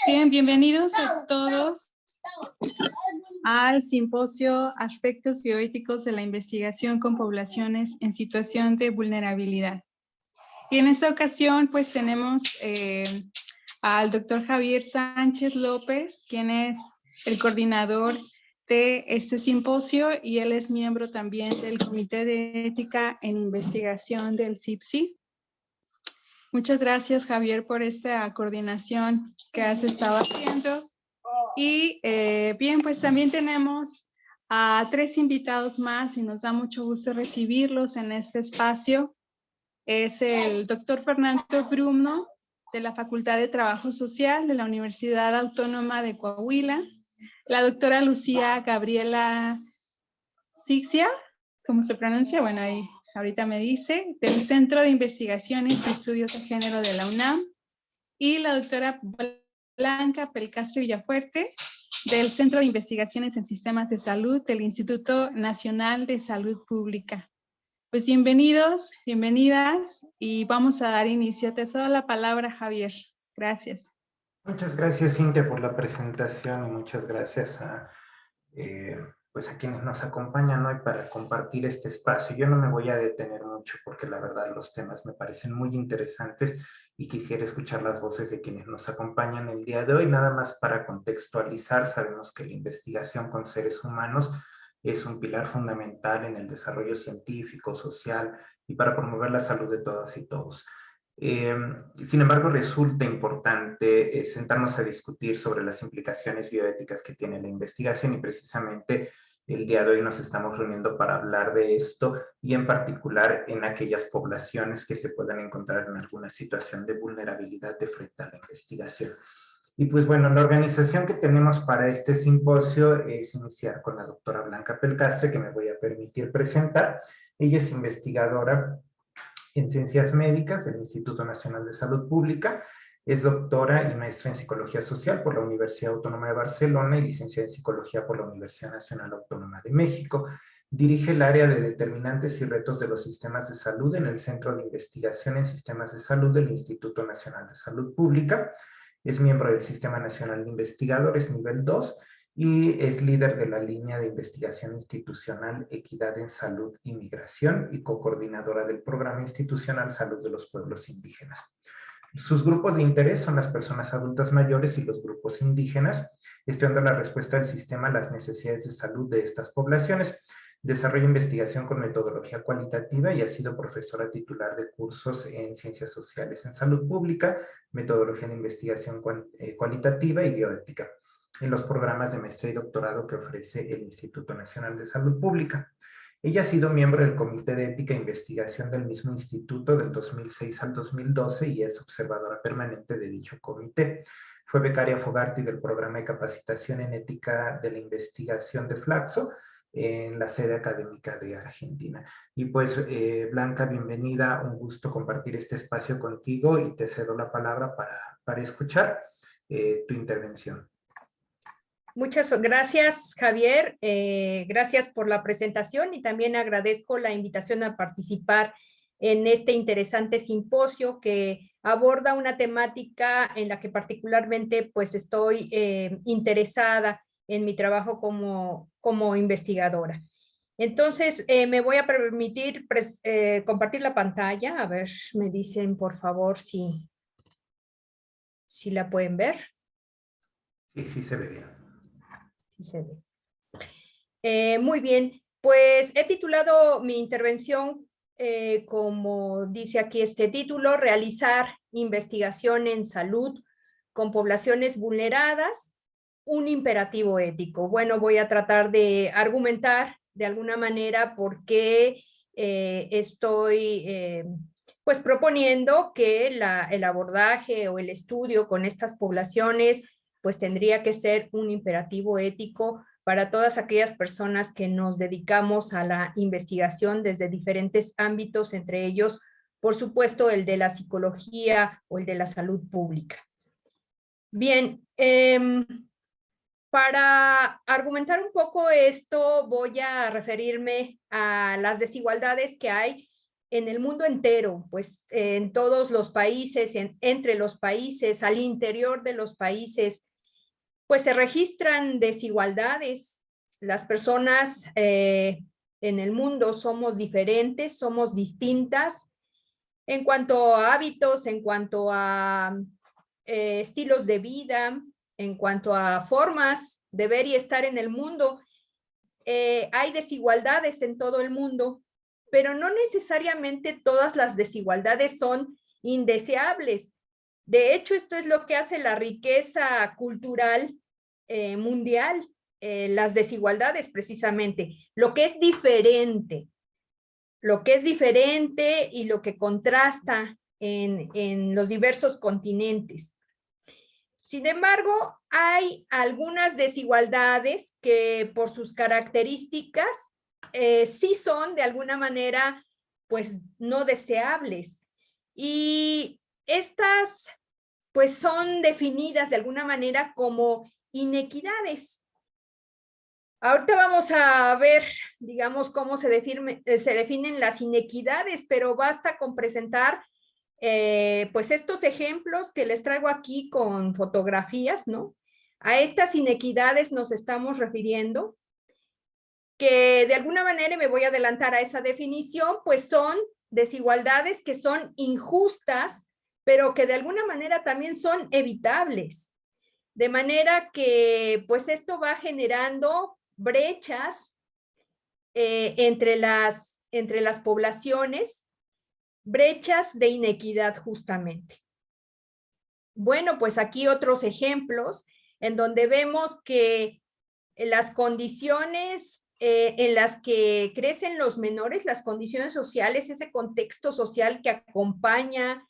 Bien, bienvenidos a todos al simposio Aspectos bioéticos de la investigación con poblaciones en situación de vulnerabilidad. Y en esta ocasión pues tenemos al doctor Javier Sánchez López, quien es el coordinador de este simposio y él es miembro también del Comité de Ética en Investigación del CIPSI. Muchas gracias, Javier, por esta coordinación que has estado haciendo. Y bien, pues también tenemos a 3 invitados más y nos da mucho gusto recibirlos en este espacio. Es el doctor Fernando Brumno, de la Facultad de Trabajo Social de la Universidad Autónoma de Coahuila, la doctora Lucía Gabriela Sixia, ¿cómo se pronuncia? Bueno, ahí ahorita me dice, del Centro de Investigaciones y Estudios de Género de la UNAM, y la doctora Blanca Pelcastre Villafuerte, del Centro de Investigaciones en Sistemas de Salud del Instituto Nacional de Salud Pública. Pues bienvenidos, bienvenidas, y vamos a dar inicio. Te cedo la palabra, Javier. Gracias. Muchas gracias, Cintia, por la presentación y muchas gracias a pues a quienes nos acompañan hoy para compartir este espacio. Yo no me voy a detener mucho porque la verdad los temas me parecen muy interesantes y quisiera escuchar las voces de quienes nos acompañan el día de hoy. Nada más para contextualizar, sabemos que la investigación con seres humanos es un pilar fundamental en el desarrollo científico, social y para promover la salud de todas y todos. Sin embargo, resulta importante sentarnos a discutir sobre las implicaciones bioéticas que tiene la investigación y precisamente el día de hoy nos estamos reuniendo para hablar de esto y en particular en aquellas poblaciones que se puedan encontrar en alguna situación de vulnerabilidad de frente a la investigación. Y pues bueno, la organización que tenemos para este simposio es iniciar con la doctora Blanca Pelcastre, que me voy a permitir presentar. Ella es investigadora en Ciencias Médicas del Instituto Nacional de Salud Pública, es doctora y maestra en Psicología Social por la Universidad Autónoma de Barcelona y licenciada en Psicología por la Universidad Nacional Autónoma de México. Dirige el área de determinantes y retos de los sistemas de salud en el Centro de Investigación en Sistemas de Salud del Instituto Nacional de Salud Pública. Es miembro del Sistema Nacional de Investigadores nivel 2 y es líder de la línea de investigación institucional Equidad en Salud y Migración y cocoordinadora del programa institucional Salud de los Pueblos Indígenas. Sus grupos de interés son las personas adultas mayores y los grupos indígenas, estudiando la respuesta del sistema a las necesidades de salud de estas poblaciones. Desarrolla investigación con metodología cualitativa y ha sido profesora titular de cursos en Ciencias Sociales en Salud Pública, metodología de investigación cualitativa y bioética en los programas de maestría y doctorado que ofrece el Instituto Nacional de Salud Pública. Ella ha sido miembro del Comité de Ética e Investigación del mismo instituto del 2006 al 2012 y es observadora permanente de dicho comité. Fue becaria Fogarty del programa de capacitación en ética de la investigación de Flaxo en la sede académica de Argentina. Y pues, Blanca, bienvenida, un gusto compartir este espacio contigo y te cedo la palabra para escuchar tu intervención. Muchas gracias, Javier. Gracias por la presentación y también agradezco la invitación a participar en este interesante simposio que aborda una temática en la que particularmente pues estoy interesada en mi trabajo como investigadora. Entonces, me voy a permitir compartir la pantalla. A ver, me dicen por favor si la pueden ver. Sí, se ve bien. Se ve. Muy bien, pues he titulado mi intervención, como dice aquí este título, realizar investigación en salud con poblaciones vulneradas, un imperativo ético. Bueno, voy a tratar de argumentar de alguna manera por qué estoy pues proponiendo que el abordaje o el estudio con estas poblaciones pues tendría que ser un imperativo ético para todas aquellas personas que nos dedicamos a la investigación desde diferentes ámbitos, entre ellos, por supuesto, el de la psicología o el de la salud pública. Bien, para argumentar un poco esto, voy a referirme a las desigualdades que hay en el mundo entero, pues en todos los países, entre los países, al interior de los países, pues se registran desigualdades. Las personas en el mundo somos diferentes, somos distintas en cuanto a hábitos, en cuanto a estilos de vida, en cuanto a formas de ver y estar en el mundo. Hay desigualdades en todo el mundo, pero no necesariamente todas las desigualdades son indeseables. De hecho, esto es lo que hace la riqueza cultural mundial, las desigualdades precisamente, lo que es diferente y lo que contrasta en los diversos continentes. Sin embargo, hay algunas desigualdades que por sus características sí son de alguna manera pues no deseables. Y estas pues son definidas de alguna manera como inequidades. Ahorita vamos a ver, digamos, cómo se definen las inequidades, pero basta con presentar pues estos ejemplos que les traigo aquí con fotografías, ¿no? A estas inequidades nos estamos refiriendo, que de alguna manera me voy a adelantar a esa definición, pues son desigualdades que son injustas, pero que de alguna manera también son evitables. De manera que pues esto va generando brechas entre las poblaciones, brechas de inequidad justamente. Bueno, pues aquí otros ejemplos en donde vemos que las condiciones en las que crecen los menores, las condiciones sociales, ese contexto social que acompaña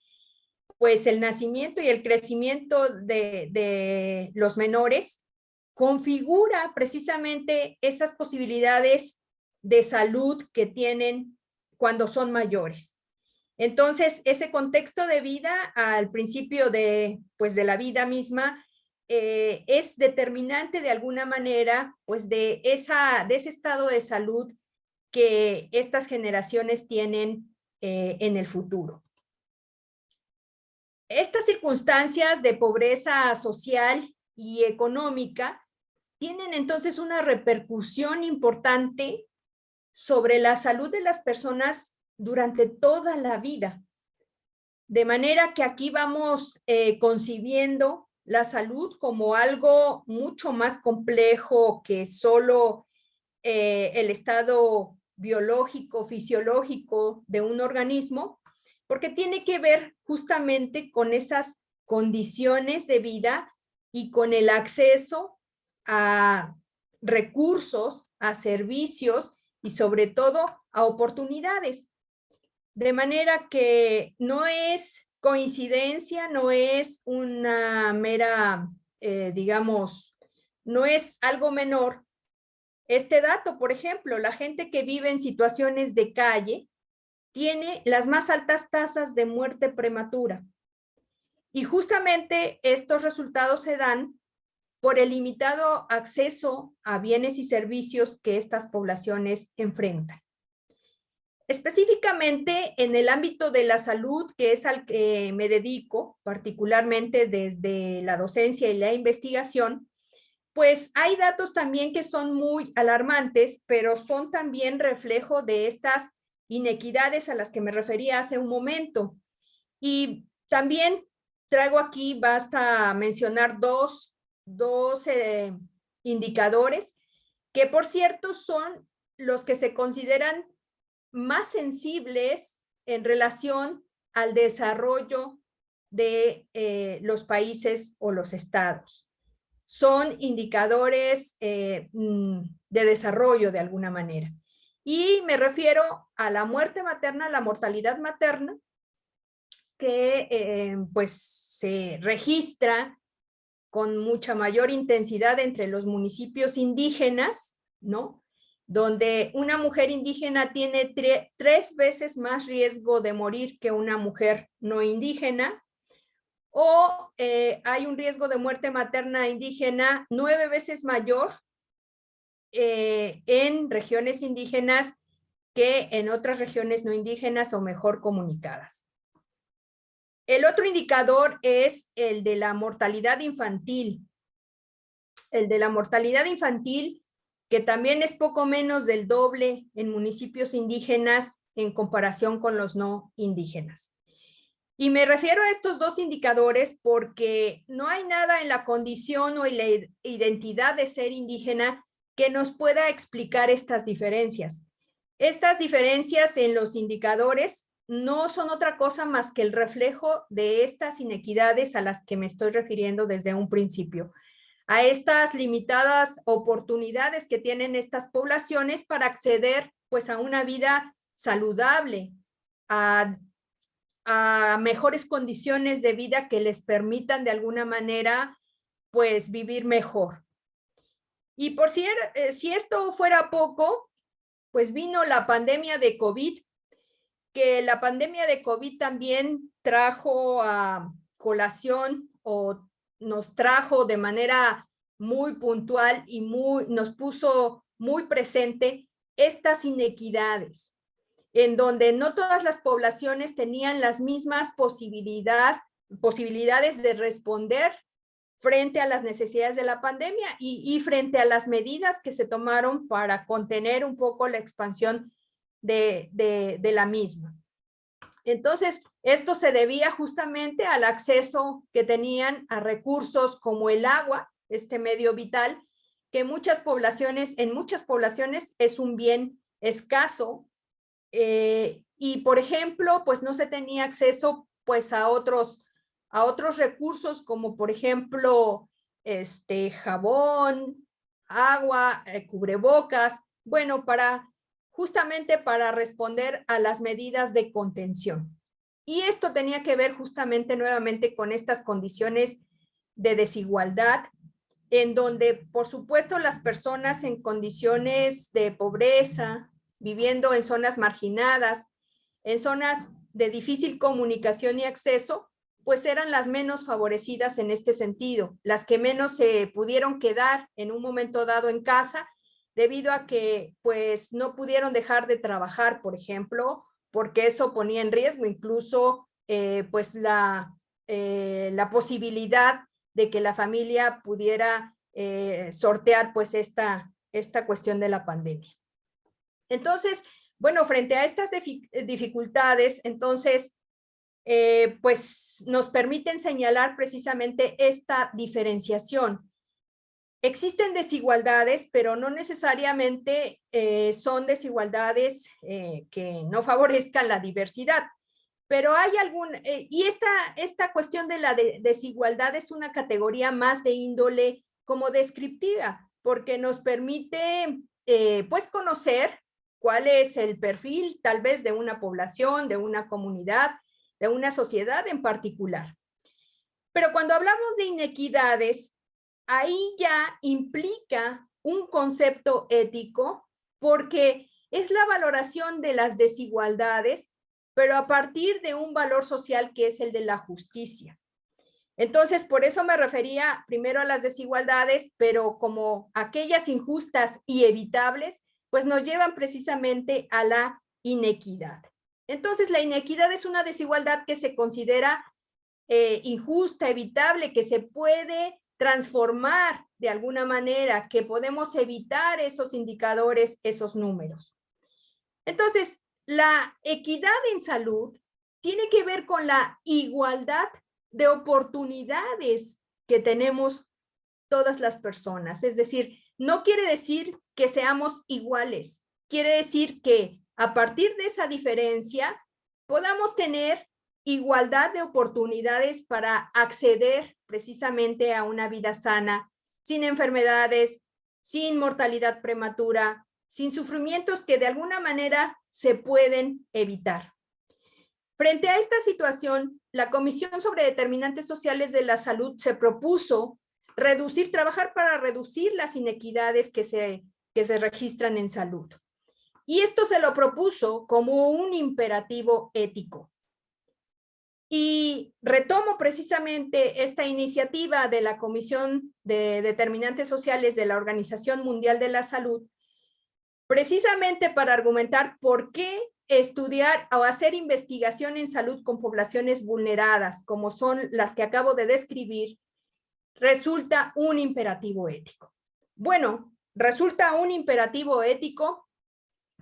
pues el nacimiento y el crecimiento de los menores, configura precisamente esas posibilidades de salud que tienen cuando son mayores. Entonces, ese contexto de vida al principio de la vida misma es determinante de alguna manera pues de ese estado de salud que estas generaciones tienen en el futuro. Estas circunstancias de pobreza social y económica tienen entonces una repercusión importante sobre la salud de las personas durante toda la vida. De manera que aquí vamos concibiendo la salud como algo mucho más complejo que solo el estado biológico, fisiológico de un organismo, porque tiene que ver justamente con esas condiciones de vida y con el acceso a recursos, a servicios y sobre todo a oportunidades. De manera que no es coincidencia, no es una mera, digamos, no es algo menor. Este dato, por ejemplo, la gente que vive en situaciones de calle tiene las más altas tasas de muerte prematura. Y justamente estos resultados se dan por el limitado acceso a bienes y servicios que estas poblaciones enfrentan. Específicamente en el ámbito de la salud, que es al que me dedico, particularmente desde la docencia y la investigación, pues hay datos también que son muy alarmantes, pero son también reflejo de estas inequidades a las que me refería hace un momento. Y también traigo aquí, basta mencionar dos indicadores, que por cierto son los que se consideran más sensibles en relación al desarrollo de los países o los estados. Son indicadores de desarrollo de alguna manera. Y me refiero a la muerte materna, la mortalidad materna, que pues se registra con mucha mayor intensidad entre los municipios indígenas, ¿no? Donde una mujer indígena tiene 3 veces más riesgo de morir que una mujer no indígena, o hay un riesgo de muerte materna indígena 9 veces mayor en regiones indígenas que en otras regiones no indígenas o mejor comunicadas. El otro indicador es el de la mortalidad infantil. El de la mortalidad infantil, que también es poco menos del doble en municipios indígenas en comparación con los no indígenas. Y me refiero a estos dos indicadores porque no hay nada en la condición o en la identidad de ser indígena que nos pueda explicar estas diferencias. Estas diferencias en los indicadores no son otra cosa más que el reflejo de estas inequidades a las que me estoy refiriendo desde un principio, a estas limitadas oportunidades que tienen estas poblaciones para acceder pues a una vida saludable, a mejores condiciones de vida que les permitan de alguna manera pues vivir mejor. Y por si esto fuera poco, pues vino la pandemia de COVID, que la pandemia de COVID también trajo a colación o nos trajo de manera muy puntual y nos puso muy presente estas inequidades, en donde no todas las poblaciones tenían las mismas posibilidades de responder frente a las necesidades de la pandemia y frente a las medidas que se tomaron para contener un poco la expansión de la misma. Entonces, esto se debía justamente al acceso que tenían a recursos como el agua, este medio vital, que en muchas poblaciones es un bien escaso, y por ejemplo, pues no se tenía acceso pues a otros recursos como por ejemplo jabón, agua, cubrebocas, bueno, justamente para responder a las medidas de contención. Y esto tenía que ver justamente nuevamente con estas condiciones de desigualdad, en donde por supuesto las personas en condiciones de pobreza, viviendo en zonas marginadas, en zonas de difícil comunicación y acceso, pues eran las menos favorecidas en este sentido, las que menos se pudieron quedar en un momento dado en casa, debido a que pues no pudieron dejar de trabajar, por ejemplo, porque eso ponía en riesgo incluso pues la posibilidad de que la familia pudiera sortear pues esta cuestión de la pandemia. Entonces, bueno, frente a estas dificultades, entonces, pues nos permiten señalar precisamente esta diferenciación. Existen desigualdades, pero no necesariamente son desigualdades que no favorezcan la diversidad. Pero hay y esta cuestión de la desigualdad es una categoría más de índole como descriptiva, porque nos permite pues conocer cuál es el perfil tal vez de una población, de una comunidad, de una sociedad en particular. Pero cuando hablamos de inequidades, ahí ya implica un concepto ético, porque es la valoración de las desigualdades, pero a partir de un valor social que es el de la justicia. Entonces, por eso me refería primero a las desigualdades, pero como aquellas injustas y evitables, pues nos llevan precisamente a la inequidad. Entonces, la inequidad es una desigualdad que se considera injusta, evitable, que se puede transformar de alguna manera, que podemos evitar esos indicadores, esos números. Entonces, la equidad en salud tiene que ver con la igualdad de oportunidades que tenemos todas las personas. Es decir, no quiere decir que seamos iguales, quiere decir que a partir de esa diferencia podamos tener igualdad de oportunidades para acceder precisamente a una vida sana, sin enfermedades, sin mortalidad prematura, sin sufrimientos que de alguna manera se pueden evitar. Frente a esta situación, la Comisión sobre Determinantes Sociales de la Salud se propuso trabajar para reducir las inequidades que se registran en salud. Y esto se lo propuso como un imperativo ético. Y retomo precisamente esta iniciativa de la Comisión de Determinantes Sociales de la Organización Mundial de la Salud, precisamente para argumentar por qué estudiar o hacer investigación en salud con poblaciones vulneradas, como son las que acabo de describir, resulta un imperativo ético. Bueno, resulta un imperativo ético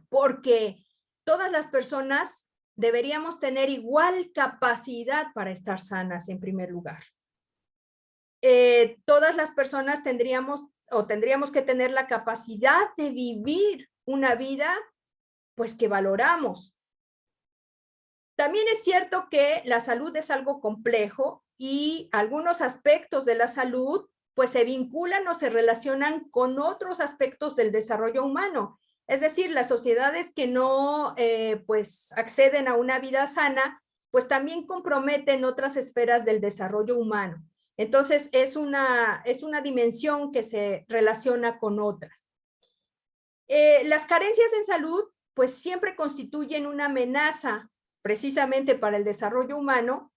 porque todas las personas deberíamos tener igual capacidad para estar sanas en primer lugar. Todas las personas tendríamos que tener la capacidad de vivir una vida pues que valoramos. También es cierto que la salud es algo complejo y algunos aspectos de la salud pues se vinculan o se relacionan con otros aspectos del desarrollo humano. Es decir, las sociedades que no pues acceden a una vida sana, pues también comprometen otras esferas del desarrollo humano. Entonces es una dimensión que se relaciona con otras. Las carencias en salud pues siempre constituyen una amenaza precisamente para el desarrollo humano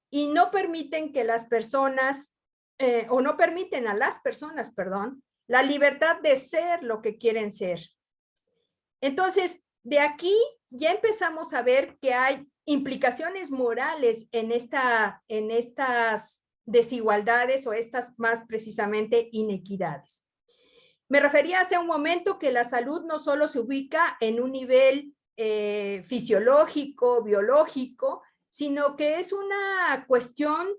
y no permiten que las personas, o no permiten a las personas, perdón, la libertad de ser lo que quieren ser. Entonces, de aquí ya empezamos a ver que hay implicaciones morales en estas desigualdades o estas más precisamente inequidades. Me refería hace un momento que la salud no solo se ubica en un nivel fisiológico, biológico, sino que es una cuestión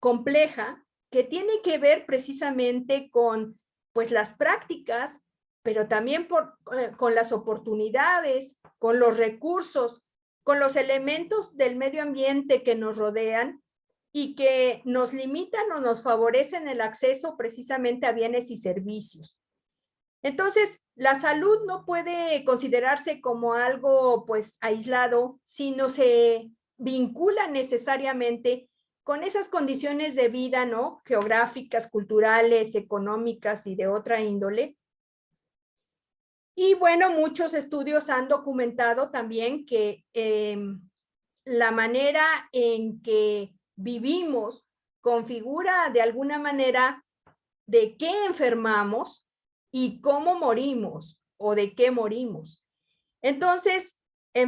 compleja que tiene que ver precisamente con pues, las prácticas, pero también con las oportunidades, con los recursos, con los elementos del medio ambiente que nos rodean y que nos limitan o nos favorecen el acceso precisamente a bienes y servicios. Entonces, la salud no puede considerarse como algo pues aislado, sino se vincula necesariamente con esas condiciones de vida, ¿no? Geográficas, culturales, económicas y de otra índole. Y bueno, muchos estudios han documentado también que la manera en que vivimos configura de alguna manera de qué enfermamos y cómo morimos o de qué morimos. Entonces, la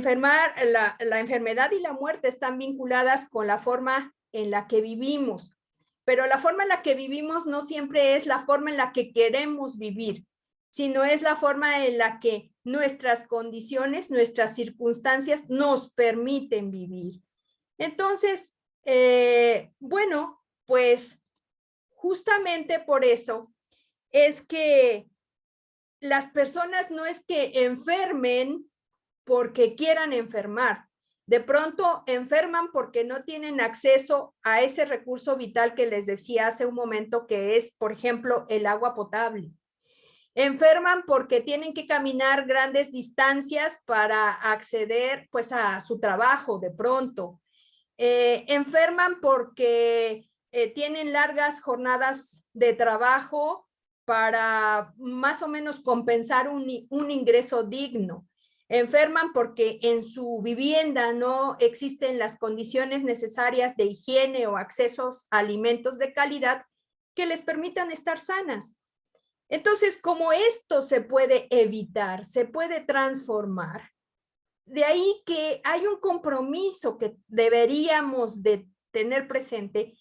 enfermedad y la muerte están vinculadas con la forma en la que vivimos, pero la forma en la que vivimos no siempre es la forma en la que queremos vivir, sino es la forma en la que nuestras condiciones, nuestras circunstancias nos permiten vivir. Entonces, bueno, pues justamente por eso es que las personas no es que enfermen porque quieran enfermar. De pronto enferman porque no tienen acceso a ese recurso vital que les decía hace un momento, que es, por ejemplo, el agua potable. Enferman porque tienen que caminar grandes distancias para acceder pues a su trabajo de pronto. Enferman porque tienen largas jornadas de trabajo para más o menos compensar un ingreso digno. Enferman porque en su vivienda no existen las condiciones necesarias de higiene o accesos a alimentos de calidad que les permitan estar sanas. Entonces, como esto se puede evitar, se puede transformar, de ahí que hay un compromiso que deberíamos de tener presente,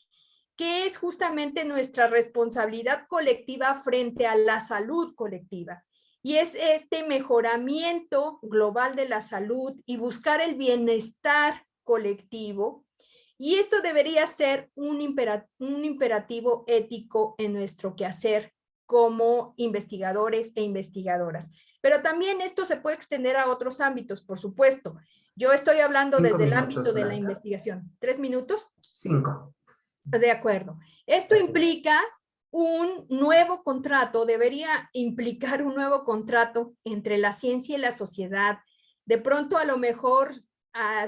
que es justamente nuestra responsabilidad colectiva frente a la salud colectiva. Y es este mejoramiento global de la salud y buscar el bienestar colectivo. Y esto debería ser un imperativo ético en nuestro quehacer como investigadores e investigadoras. Pero también esto se puede extender a otros ámbitos, por supuesto. Yo estoy hablando desde el ámbito de la investigación. 3 minutos. 5. De acuerdo. Esto implica un nuevo contrato, debería implicar un nuevo contrato entre la ciencia y la sociedad. De pronto, a lo mejor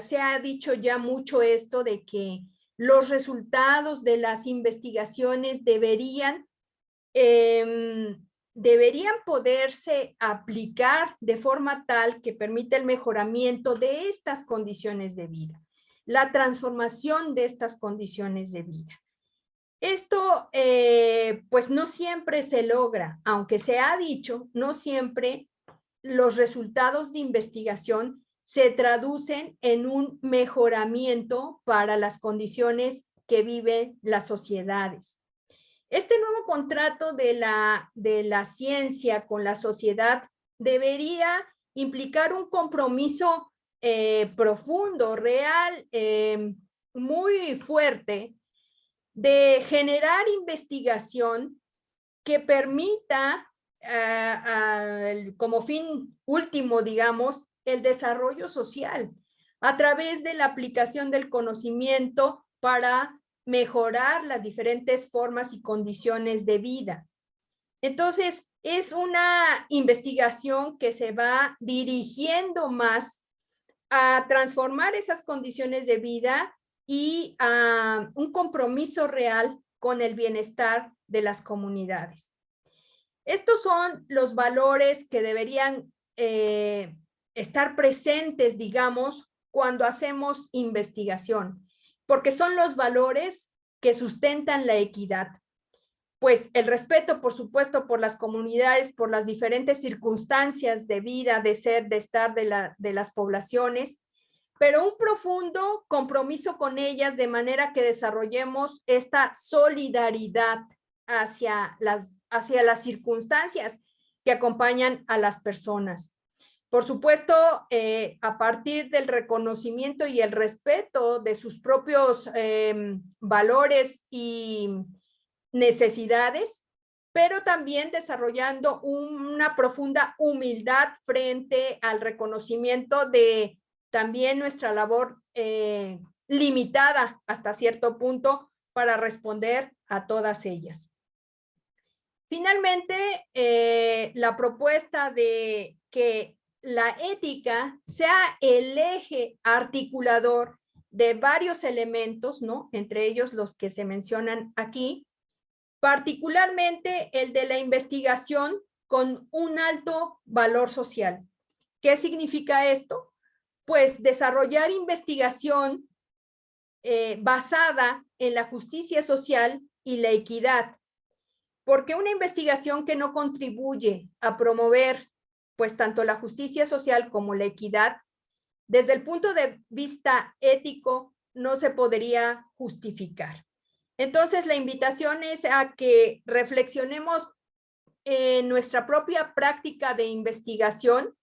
se ha dicho ya mucho esto de que los resultados de las investigaciones deberían poderse aplicar de forma tal que permita el mejoramiento de estas condiciones de vida, la transformación de estas condiciones de vida. Esto, pues no siempre se logra, aunque se ha dicho, no siempre los resultados de investigación se traducen en un mejoramiento para las condiciones que viven las sociedades. Este nuevo contrato de la ciencia con la sociedad debería implicar un compromiso profundo, real, muy fuerte, de generar investigación que permita como fin último, digamos, el desarrollo social a través de la aplicación del conocimiento para mejorar las diferentes formas y condiciones de vida. Entonces, es una investigación que se va dirigiendo más a transformar esas condiciones de vida y a un compromiso real con el bienestar de las comunidades. Estos son los valores que deberían estar presentes, digamos, cuando hacemos investigación, porque son los valores que sustentan la equidad. Pues el respeto, por supuesto, por las comunidades, por las diferentes circunstancias de vida, de ser, de estar de las poblaciones, pero un profundo compromiso con ellas de manera que desarrollemos esta solidaridad hacia las circunstancias que acompañan a las personas. Por supuesto, a partir del reconocimiento y el respeto de sus propios valores y necesidades, pero también desarrollando una profunda humildad frente al reconocimiento de también nuestra labor limitada hasta cierto punto para responder a todas ellas. Finalmente, la propuesta de que la ética sea el eje articulador de varios elementos, ¿no? Entre ellos los que se mencionan aquí, particularmente el de la investigación con un alto valor social. ¿Qué significa esto? Pues desarrollar investigación basada en la justicia social y la equidad, porque una investigación que no contribuye a promover pues tanto la justicia social como la equidad, desde el punto de vista ético, no se podría justificar. Entonces, la invitación es a que reflexionemos en nuestra propia práctica de investigación,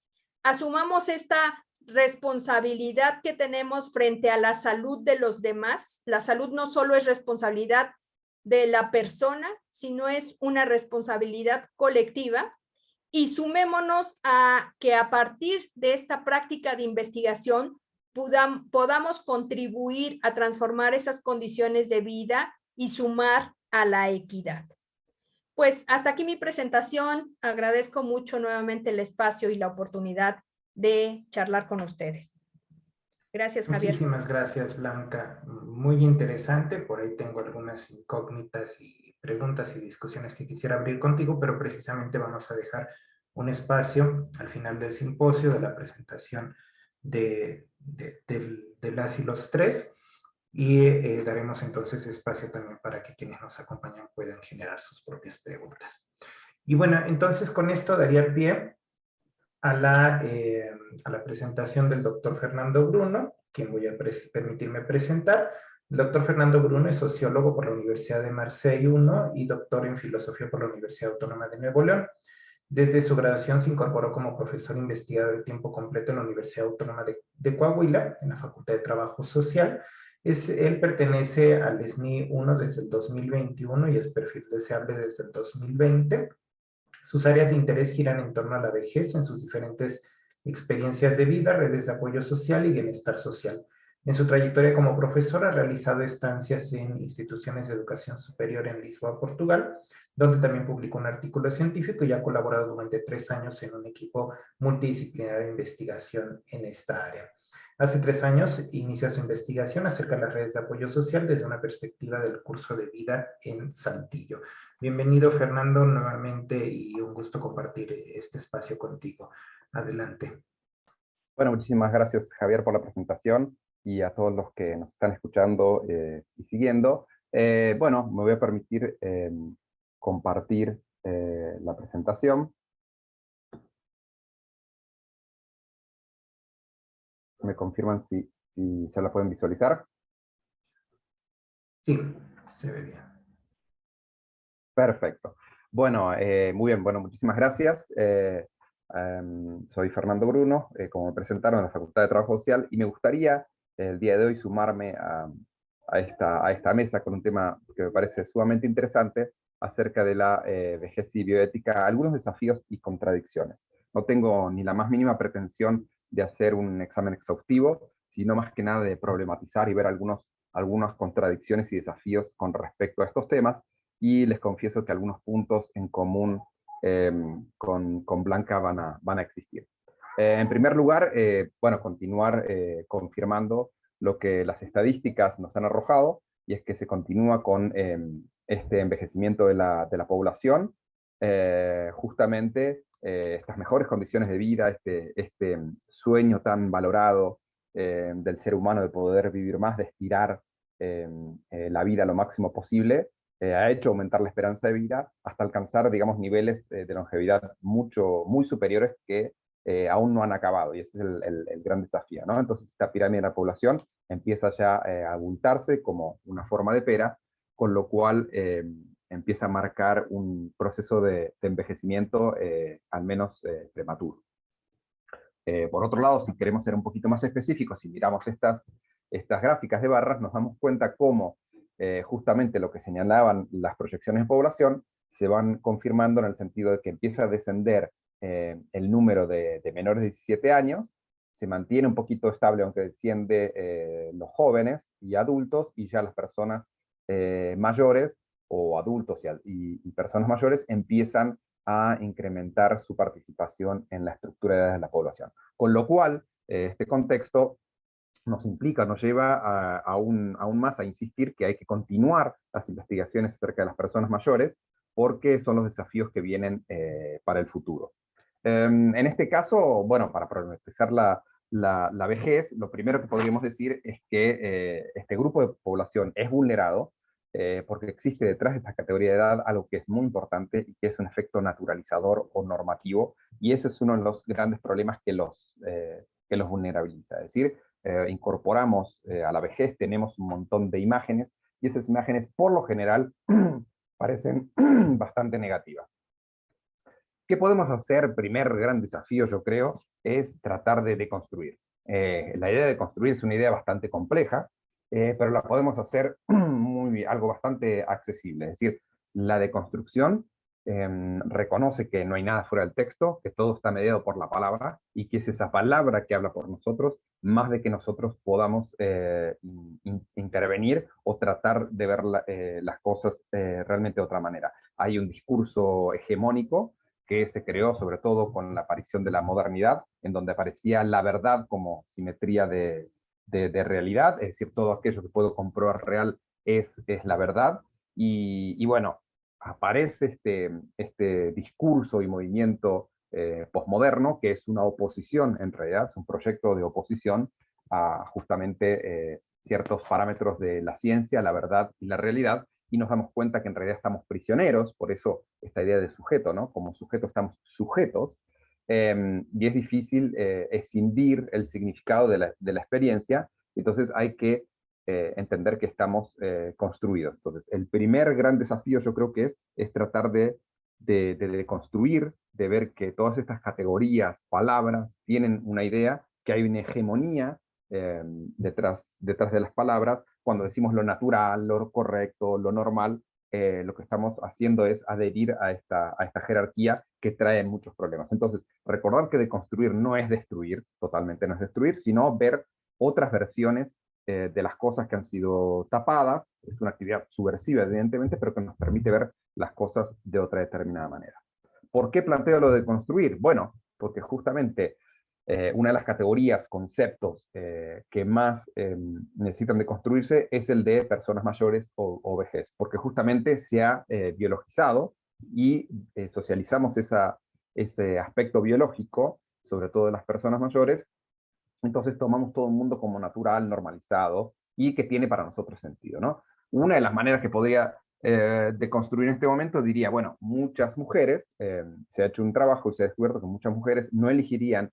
asumamos esta responsabilidad que tenemos frente a la salud de los demás. La salud no solo es responsabilidad de la persona, sino es una responsabilidad colectiva, y sumémonos a que a partir de esta práctica de investigación podamos contribuir a transformar esas condiciones de vida y sumar a la equidad. Pues hasta aquí mi presentación. Agradezco mucho nuevamente el espacio y la oportunidad de charlar con ustedes. Gracias, Javier. Muchísimas gracias, Blanca. Muy interesante. Por ahí tengo algunas incógnitas y preguntas y discusiones que quisiera abrir contigo, pero precisamente vamos a dejar un espacio al final del simposio, de la presentación de las y los tres, y daremos entonces espacio también para que quienes nos acompañan puedan generar sus propias preguntas. Y bueno, entonces con esto daría pie a la presentación del doctor Fernando Bruno, quien voy a permitirme presentar. El doctor Fernando Bruno es sociólogo por la Universidad de Marsella I y doctor en filosofía por la Universidad Autónoma de Nuevo León. Desde su graduación se incorporó como profesor investigador de tiempo completo en la Universidad Autónoma de Coahuila, en la Facultad de Trabajo Social. Él pertenece al SNI 1 desde el 2021 y es perfil deseable desde el 2020. Sus áreas de interés giran en torno a la vejez en sus diferentes experiencias de vida, redes de apoyo social y bienestar social. En su trayectoria como profesor ha realizado estancias en instituciones de educación superior en Lisboa, Portugal, donde también publicó un artículo científico y ha colaborado durante 3 años en un equipo multidisciplinario de investigación en esta área. Hace 3 años inicia su investigación acerca de las redes de apoyo social desde una perspectiva del curso de vida en Saltillo. Bienvenido, Fernando, nuevamente, y un gusto compartir este espacio contigo. Adelante. Bueno, muchísimas gracias, Javier, por la presentación y a todos los que nos están escuchando y siguiendo. Bueno, me voy a permitir compartir la presentación. ¿Me confirman si se la pueden visualizar? Sí, se ve bien. Perfecto. Bueno, muy bien, bueno, muchísimas gracias. Soy Fernando Bruno, como me presentaron en la Facultad de Trabajo Social, y me gustaría el día de hoy sumarme a esta mesa con un tema que me parece sumamente interesante acerca de la vejez y bioética, algunos desafíos y contradicciones. No tengo ni la más mínima pretensión de hacer un examen exhaustivo, sino más que nada de problematizar y ver algunas contradicciones y desafíos con respecto a estos temas, y les confieso que algunos puntos en común con Blanca van a existir. En primer lugar, bueno, continuar confirmando lo que las estadísticas nos han arrojado, y es que se continúa con este envejecimiento de la población, justamente estas mejores condiciones de vida, este sueño tan valorado del ser humano de poder vivir más, de estirar la vida lo máximo posible, ha hecho aumentar la esperanza de vida hasta alcanzar, digamos, niveles de longevidad muy superiores que aún no han acabado, y ese es el gran desafío, ¿no? Entonces esta pirámide de la población empieza ya a abultarse como una forma de pera, con lo cual empieza a marcar un proceso de envejecimiento al menos prematuro. Por otro lado, si queremos ser un poquito más específicos, si miramos estas gráficas de barras, nos damos cuenta cómo justamente lo que señalaban las proyecciones de población se van confirmando, en el sentido de que empieza a descender el número de menores de 17 años, se mantiene un poquito estable, aunque desciende los jóvenes y adultos, y ya las personas mayores, o adultos y personas mayores, empiezan a incrementar su participación en la estructura de edades de la población. Con lo cual, este contexto nos implica, nos lleva aún más a insistir que hay que continuar las investigaciones acerca de las personas mayores, porque son los desafíos que vienen para el futuro. En este caso, bueno, para problematizar la vejez, lo primero que podríamos decir es que este grupo de población es vulnerado, porque existe detrás de esta categoría de edad algo que es muy importante, y que es un efecto naturalizador o normativo, y ese es uno de los grandes problemas que los vulnerabiliza. Es decir, incorporamos a la vejez, tenemos un montón de imágenes, y esas imágenes por lo general parecen bastante negativas. ¿Qué podemos hacer? Primer gran desafío, yo creo, es tratar de deconstruir. La idea de construir es una idea bastante compleja, pero la podemos hacer algo bastante accesible. Es decir, la deconstrucción reconoce que no hay nada fuera del texto, que todo está mediado por la palabra, y que es esa palabra que habla por nosotros, más de que nosotros podamos intervenir o tratar de ver las cosas realmente de otra manera. Hay un discurso hegemónico que se creó sobre todo con la aparición de la modernidad, en donde aparecía la verdad como simetría de realidad, es decir, todo aquello que puedo comprobar real es la verdad, y bueno, aparece este discurso y movimiento posmoderno, que es una oposición, en realidad, es un proyecto de oposición a justamente ciertos parámetros de la ciencia, la verdad y la realidad, y nos damos cuenta que en realidad estamos prisioneros, por eso esta idea de sujeto, ¿no? Como sujeto estamos sujetos, y es difícil escindir el significado de la experiencia, entonces hay que entender que estamos construidos. Entonces, el primer gran desafío yo creo que es tratar de construir, de ver que todas estas categorías, palabras, tienen una idea, que hay una hegemonía detrás de las palabras. Cuando decimos lo natural, lo correcto, lo normal, lo que estamos haciendo es adherir a esta jerarquía que trae muchos problemas. Entonces, recordar que deconstruir no es destruir, totalmente no es destruir, sino ver otras versiones de las cosas que han sido tapadas. Es una actividad subversiva, evidentemente, pero que nos permite ver las cosas de otra determinada manera. ¿Por qué planteo lo de construir? Bueno, porque justamente una de las categorías, conceptos que más necesitan de construirse es el de personas mayores o vejez, porque justamente se ha biologizado y socializamos ese aspecto biológico, sobre todo de las personas mayores. Entonces tomamos todo el mundo como natural, normalizado, y que tiene para nosotros sentido, ¿no? Una de las maneras que podría deconstruir en este momento, diría, bueno, muchas mujeres, se ha hecho un trabajo y se ha descubierto que muchas mujeres no elegirían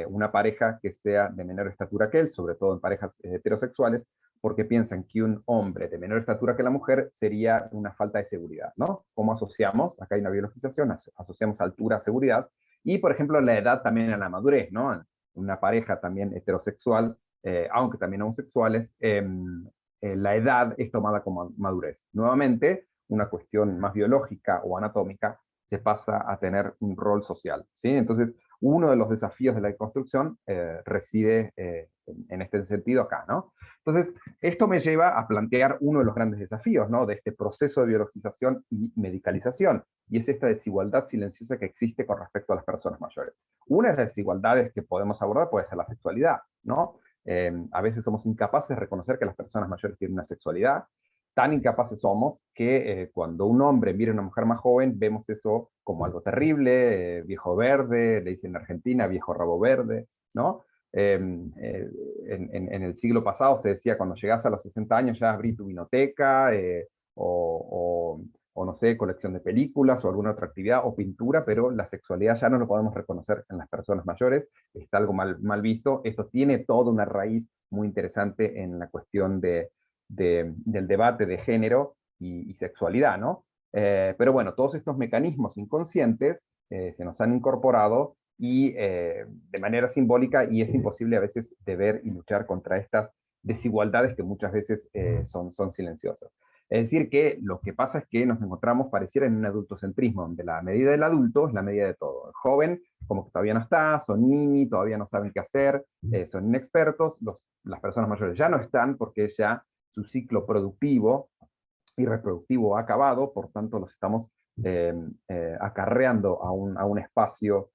una pareja que sea de menor estatura que él, sobre todo en parejas heterosexuales, porque piensan que un hombre de menor estatura que la mujer sería una falta de seguridad, ¿no? ¿Cómo asociamos? Acá hay una biologización, asociamos altura a seguridad, y por ejemplo la edad también a la madurez, ¿no? Una pareja también heterosexual, aunque también homosexuales, la edad es tomada como madurez. Nuevamente, una cuestión más biológica o anatómica se pasa a tener un rol social, ¿sí? Entonces, uno de los desafíos de la construcción reside en este sentido acá, ¿no? Entonces, esto me lleva a plantear uno de los grandes desafíos, ¿no? De este proceso de biologización y medicalización, y es esta desigualdad silenciosa que existe con respecto a las personas mayores. Una de las desigualdades que podemos abordar puede ser la sexualidad, ¿no? A veces somos incapaces de reconocer que las personas mayores tienen una sexualidad. Tan incapaces somos que cuando un hombre mira a una mujer más joven, vemos eso como algo terrible, viejo verde, le dicen en Argentina, viejo rabo verde, ¿no? En el siglo pasado se decía, cuando llegas a los 60 años ya abrí tu vinoteca, o no sé, colección de películas, o alguna otra actividad, o pintura, pero la sexualidad ya no lo podemos reconocer en las personas mayores, está algo mal visto. Esto tiene toda una raíz muy interesante en la cuestión del debate de género y sexualidad, ¿no? Pero bueno, todos estos mecanismos inconscientes se nos han incorporado y de manera simbólica, y es imposible a veces de ver y luchar contra estas desigualdades que muchas veces son silenciosas. Es decir, que lo que pasa es que nos encontramos, pareciera, en un adultocentrismo, donde la medida del adulto es la medida de todo. El joven, como que todavía no está, son niños, todavía no saben qué hacer, son inexpertos. Las personas mayores ya no están porque ya su ciclo productivo y reproductivo ha acabado, por tanto los estamos acarreando a un espacio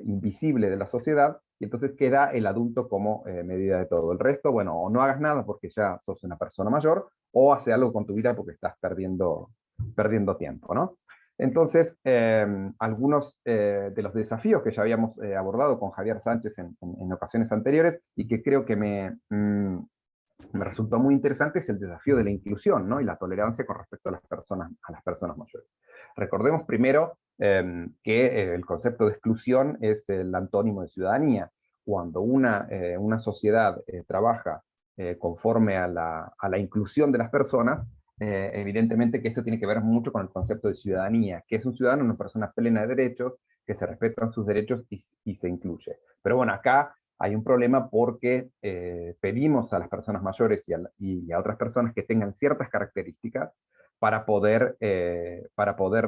invisible de la sociedad, y entonces queda el adulto como medida de todo. El resto, bueno, o no hagas nada porque ya sos una persona mayor, o hace algo con tu vida porque estás perdiendo tiempo, ¿no? Entonces, algunos de los desafíos que ya habíamos abordado con Javier Sánchez en ocasiones anteriores, y que creo que me resultó muy interesante, es el desafío de la inclusión, ¿no? Y la tolerancia con respecto a las personas mayores. Recordemos primero que el concepto de exclusión es el antónimo de ciudadanía. Cuando una sociedad trabaja conforme a la inclusión de las personas, evidentemente que esto tiene que ver mucho con el concepto de ciudadanía, que es un ciudadano, una persona plena de derechos, que se respetan sus derechos y se incluye. Pero bueno, acá hay un problema porque pedimos a las personas mayores y a otras personas que tengan ciertas características para poder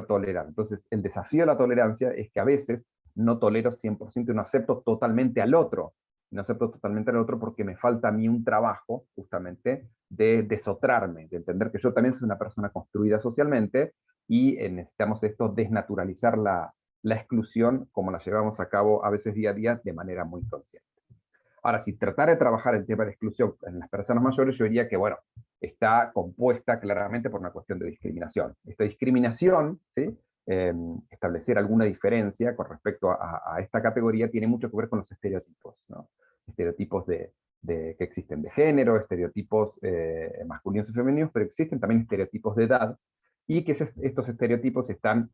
tolerar. Entonces, el desafío de la tolerancia es que a veces no tolero 100% y no acepto totalmente al otro. No acepto totalmente al otro porque me falta a mí un trabajo, justamente, de desotrarme, de entender que yo también soy una persona construida socialmente, y necesitamos esto, desnaturalizar la exclusión como la llevamos a cabo a veces día a día de manera muy consciente. Ahora, si tratar de trabajar el tema de exclusión en las personas mayores, yo diría que, bueno, está compuesta claramente por una cuestión de discriminación. Esta discriminación, ¿sí? Establecer alguna diferencia con respecto a esta categoría tiene mucho que ver con los estereotipos, ¿no? Estereotipos que existen de género, estereotipos masculinos y femeninos, pero existen también estereotipos de edad, y que estos estereotipos están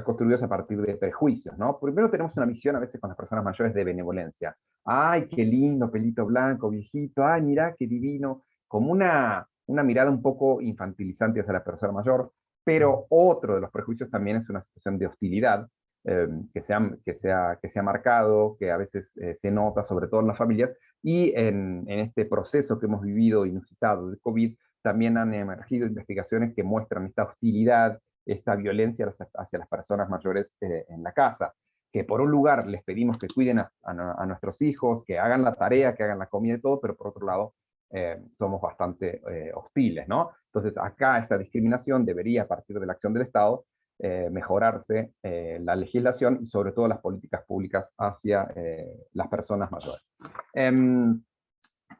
construidos a partir de prejuicios, ¿no? Primero tenemos una visión a veces con las personas mayores de benevolencia. ¡Ay, qué lindo, pelito blanco, viejito! ¡Ay, mirá, qué divino! Como una mirada un poco infantilizante hacia la persona mayor, pero otro de los prejuicios también es una situación de hostilidad que se ha marcado, que a veces se nota, sobre todo en las familias, y en este proceso que hemos vivido inusitado de COVID, también han emergido investigaciones que muestran esta hostilidad, esta violencia hacia las personas mayores en la casa, que por un lugar les pedimos que cuiden a nuestros hijos, que hagan la tarea, que hagan la comida y todo, pero por otro lado somos bastante hostiles, ¿no? Entonces acá esta discriminación debería, a partir de la acción del Estado, mejorarse la legislación y sobre todo las políticas públicas hacia las personas mayores.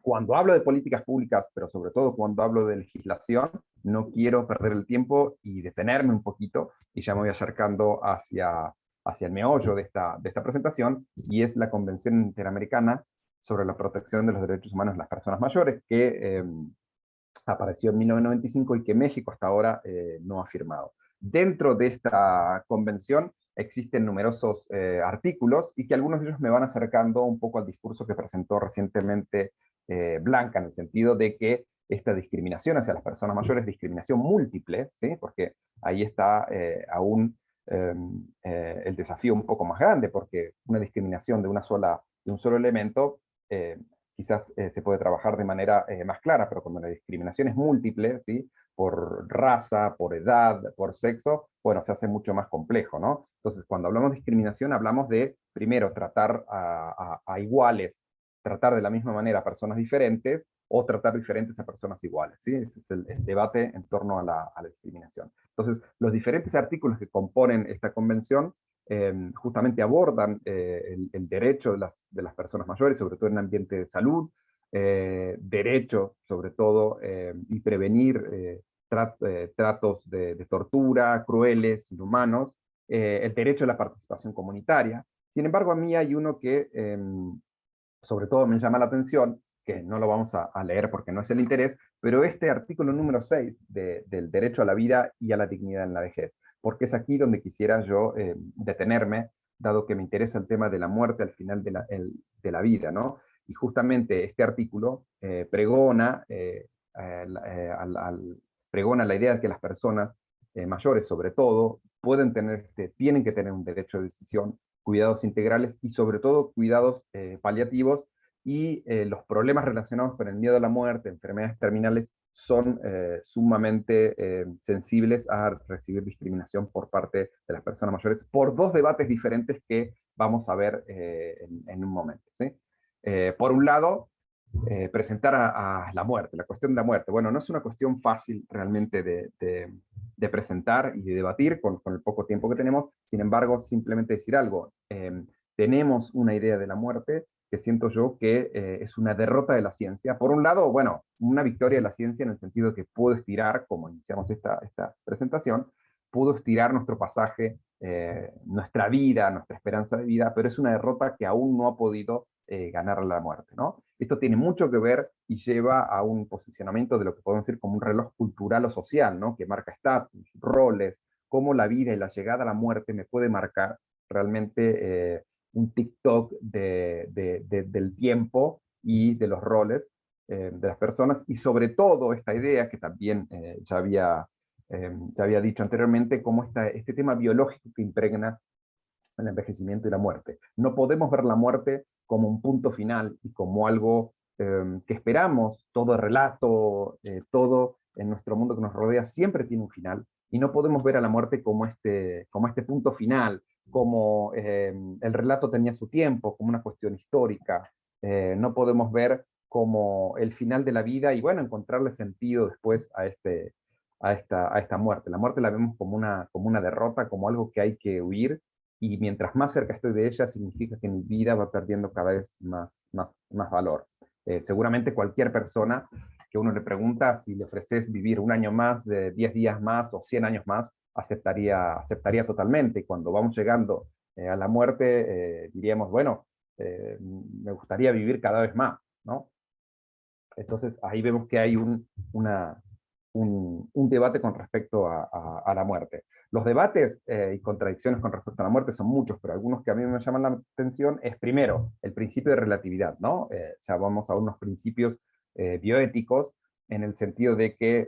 Cuando hablo de políticas públicas, pero sobre todo cuando hablo de legislación, no quiero perder el tiempo y detenerme un poquito, y ya me voy acercando hacia el meollo de esta presentación, y es la Convención Interamericana sobre la Protección de los Derechos Humanos de las Personas Mayores, que apareció en 1995 y que México hasta ahora no ha firmado. Dentro de esta convención existen numerosos artículos y que algunos de ellos me van acercando un poco al discurso que presentó recientemente Blanca, en el sentido de que esta discriminación hacia las personas mayores es discriminación múltiple, ¿sí? Porque ahí está aún el desafío un poco más grande, porque una discriminación de un solo elemento quizás se puede trabajar de manera más clara, pero cuando la discriminación es múltiple, ¿sí? Por raza, por edad, por sexo, bueno, se hace mucho más complejo, ¿no? Entonces, cuando hablamos de discriminación, hablamos de, primero, tratar a iguales, tratar de la misma manera a personas diferentes, o tratar diferentes a personas iguales, ¿sí? Ese es el debate en torno a la discriminación. Entonces, los diferentes artículos que componen esta convención justamente abordan el derecho de las personas mayores, sobre todo en el ambiente de salud, derecho, sobre todo, y prevenir tratos de tortura, crueles, inhumanos, el derecho a la participación comunitaria. Sin embargo, a mí hay uno que sobre todo me llama la atención, que no lo vamos a leer porque no es el interés, pero este artículo número 6 del derecho a la vida y a la dignidad en la vejez, porque es aquí donde quisiera yo detenerme, dado que me interesa el tema de la muerte al final de la vida, ¿no? Y justamente este artículo pregona la idea de que las personas mayores, sobre todo, tienen que tener un derecho de decisión, cuidados integrales y sobre todo cuidados paliativos, y los problemas relacionados con el miedo a la muerte, enfermedades terminales, son sumamente sensibles a recibir discriminación por parte de las personas mayores, por dos debates diferentes que vamos a ver en un momento, ¿sí? Por un lado, presentar a la muerte, la cuestión de la muerte. Bueno, no es una cuestión fácil realmente de presentar y de debatir con el poco tiempo que tenemos. Sin embargo, simplemente decir algo. Tenemos una idea de la muerte que siento yo que es una derrota de la ciencia. Por un lado, bueno, una victoria de la ciencia en el sentido de que pudo estirar, como iniciamos esta presentación, pudo estirar nuestro pasaje, nuestra vida, nuestra esperanza de vida, pero es una derrota que aún no ha podido ganar la muerte, ¿no? Esto tiene mucho que ver y lleva a un posicionamiento de lo que podemos decir como un reloj cultural o social, ¿no? Que marca estatus, roles, cómo la vida y la llegada a la muerte me puede marcar realmente un TikTok del tiempo y de los roles de las personas, y sobre todo esta idea que también ya había dicho anteriormente, cómo este tema biológico que impregna el envejecimiento y la muerte. No podemos ver la muerte como un punto final y como algo que esperamos. Todo relato, todo en nuestro mundo que nos rodea siempre tiene un final, y no podemos ver a la muerte como este punto final, como el relato tenía su tiempo, como una cuestión histórica. No podemos ver como el final de la vida y, bueno, encontrarle sentido después a esta muerte. La muerte la vemos como una derrota, como algo que hay que huir, y mientras más cerca estoy de ella, significa que mi vida va perdiendo cada vez más valor. Seguramente cualquier persona que uno le pregunta si le ofreces vivir un año más, 10 días más o 100 años más, aceptaría totalmente. Y cuando vamos llegando a la muerte, diríamos, bueno, me gustaría vivir cada vez más, ¿no? Entonces ahí vemos que hay un debate con respecto a la muerte. Los debates y contradicciones con respecto a la muerte son muchos, pero algunos que a mí me llaman la atención es, primero, el principio de relatividad, ¿no? Ya vamos a unos principios bioéticos, en el sentido de que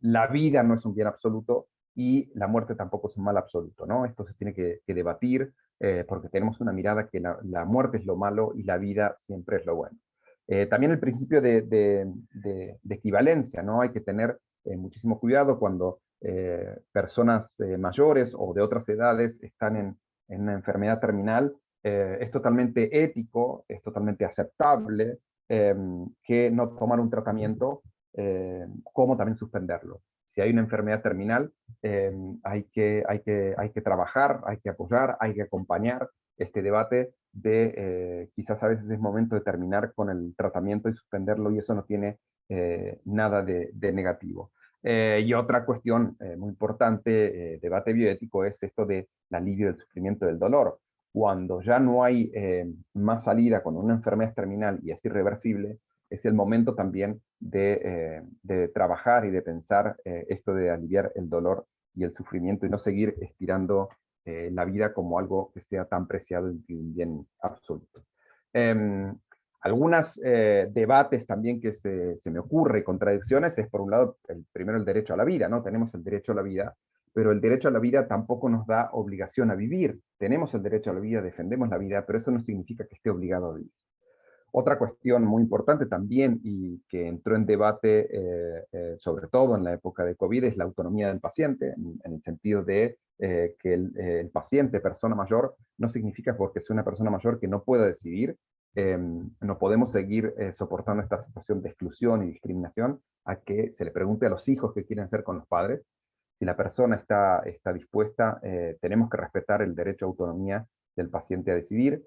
la vida no es un bien absoluto y la muerte tampoco es un mal absoluto, ¿no? Esto se tiene que debatir porque tenemos una mirada que la muerte es lo malo y la vida siempre es lo bueno. También el principio de equivalencia, ¿no? Hay que tener muchísimo cuidado cuando personas mayores o de otras edades están en una enfermedad terminal. Es totalmente ético, es totalmente aceptable que no tomar un tratamiento, como también suspenderlo. Si hay una enfermedad terminal, hay que trabajar, hay que apoyar, hay que acompañar este debate de quizás a veces es momento de terminar con el tratamiento y suspenderlo, y eso no tiene nada de negativo. Y otra cuestión muy importante, debate bioético, es esto del alivio del sufrimiento del dolor. Cuando ya no hay más salida, cuando una enfermedad es terminal y es irreversible, es el momento también de trabajar y de pensar esto de aliviar el dolor y el sufrimiento, y no seguir estirando la vida como algo que sea tan preciado y un bien absoluto. Algunos debates también que se me ocurre, contradicciones, es por un lado, primero el derecho a la vida, ¿no? Tenemos el derecho a la vida, pero el derecho a la vida tampoco nos da obligación a vivir. Tenemos el derecho a la vida, defendemos la vida, pero eso no significa que esté obligado a vivir. Otra cuestión muy importante también y que entró en debate, sobre todo en la época de COVID, es la autonomía del paciente, en el sentido de que el paciente, persona mayor, no significa porque sea una persona mayor que no pueda decidir. No podemos seguir soportando esta situación de exclusión y discriminación a que se le pregunte a los hijos qué quieren hacer con los padres. Si la persona está dispuesta, tenemos que respetar el derecho a autonomía del paciente a decidir.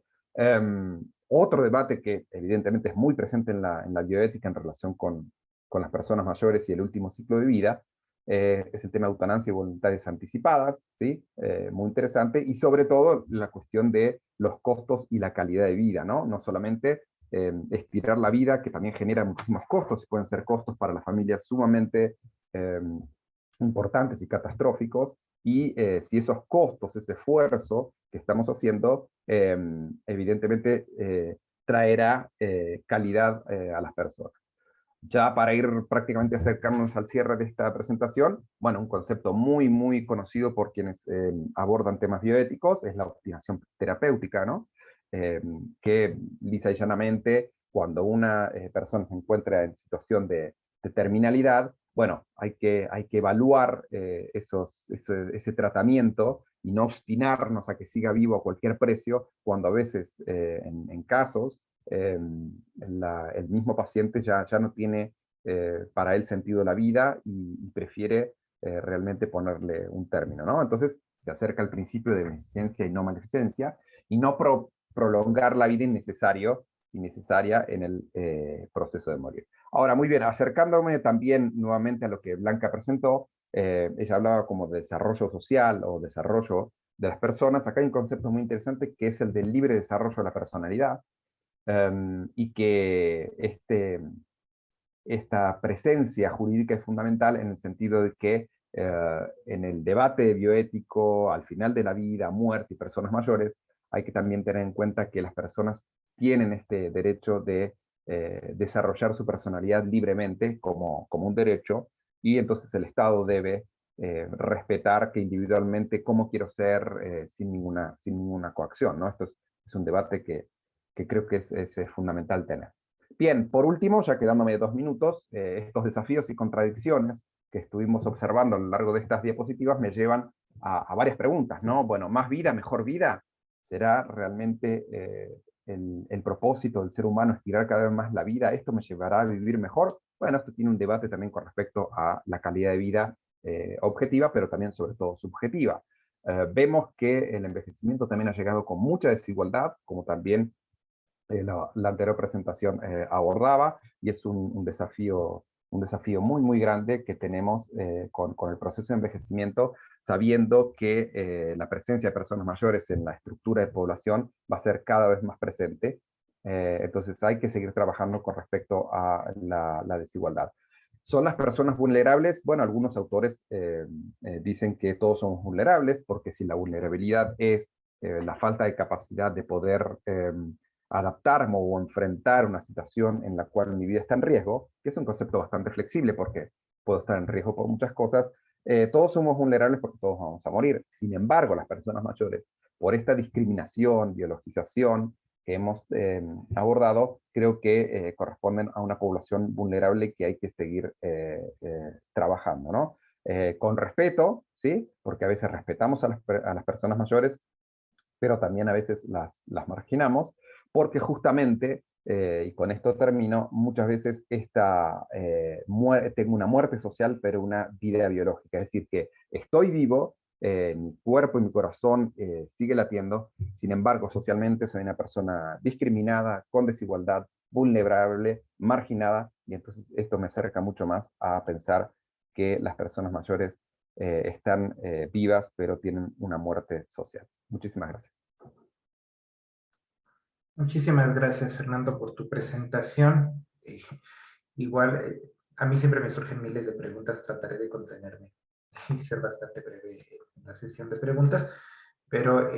Otro debate que evidentemente es muy presente en la bioética en relación con las personas mayores y el último ciclo de vida, es el tema de eutanasia y voluntades anticipadas, ¿sí? Muy interesante, y sobre todo la cuestión de los costos y la calidad de vida, ¿no? No solamente estirar la vida, que también genera muchísimos costos, y pueden ser costos para las familias sumamente importantes y catastróficos, y si esos costos, ese esfuerzo que estamos haciendo, evidentemente traerá calidad a las personas. Ya para ir prácticamente acercarnos al cierre de esta presentación, bueno, un concepto muy, muy conocido por quienes abordan temas bioéticos es la optimización terapéutica, ¿no? Que lisa y llanamente, cuando una persona se encuentra en situación de terminalidad, bueno, hay que evaluar ese tratamiento y no obstinarnos a que siga vivo a cualquier precio, cuando a veces, en casos, el mismo paciente ya no tiene para él sentido la vida y prefiere realmente ponerle un término, ¿no? Entonces se acerca al principio de beneficencia y no maleficencia, y no prolongar la vida innecesaria en el proceso de morir. Ahora, muy bien, acercándome también nuevamente a lo que Blanca presentó, ella hablaba como de desarrollo social o desarrollo de las personas. Acá hay un concepto muy interesante que es el del libre desarrollo de la personalidad, y que esta presencia jurídica es fundamental en el sentido de que en el debate bioético, al final de la vida, muerte y personas mayores, hay que también tener en cuenta que las personas tienen este derecho de desarrollar su personalidad libremente como un derecho, y entonces el Estado debe respetar que individualmente cómo quiero ser, sin ninguna coacción, ¿no? Esto es un debate que creo que es fundamental tener. Bien, por último, ya quedándome 2 minutos, estos desafíos y contradicciones que estuvimos observando a lo largo de estas diapositivas me llevan a varias preguntas, ¿no? Bueno, ¿más vida, mejor vida? ¿Será realmente el propósito del ser humano estirar cada vez más la vida? ¿Esto me llevará a vivir mejor? Bueno, esto tiene un debate también con respecto a la calidad de vida objetiva, pero también sobre todo subjetiva. Vemos que el envejecimiento también ha llegado con mucha desigualdad, como también la anterior presentación abordaba, y es un desafío muy, muy grande que tenemos con el proceso de envejecimiento, sabiendo que la presencia de personas mayores en la estructura de población va a ser cada vez más presente. Entonces hay que seguir trabajando con respecto a la desigualdad. ¿Son las personas vulnerables? Bueno, algunos autores dicen que todos somos vulnerables, porque si la vulnerabilidad es la falta de capacidad de poder adaptarme o enfrentar una situación en la cual mi vida está en riesgo, que es un concepto bastante flexible porque puedo estar en riesgo por muchas cosas, todos somos vulnerables porque todos vamos a morir. Sin embargo, las personas mayores, por esta discriminación, biologización que hemos abordado, creo que corresponden a una población vulnerable que hay que seguir trabajando, ¿no? Con respeto, ¿sí? Porque a veces respetamos a las personas mayores, pero también a veces las marginamos, porque justamente, y con esto termino, muchas veces tengo una muerte social, pero una vida biológica, es decir, que estoy vivo, mi cuerpo y mi corazón sigue latiendo, sin embargo, socialmente soy una persona discriminada, con desigualdad, vulnerable, marginada, y entonces esto me acerca mucho más a pensar que las personas mayores están vivas, pero tienen una muerte social. Muchísimas gracias. Muchísimas gracias, Fernando, por tu presentación. Igual, a mí siempre me surgen miles de preguntas, trataré de contenerme y ser bastante breve en la sesión de preguntas. pero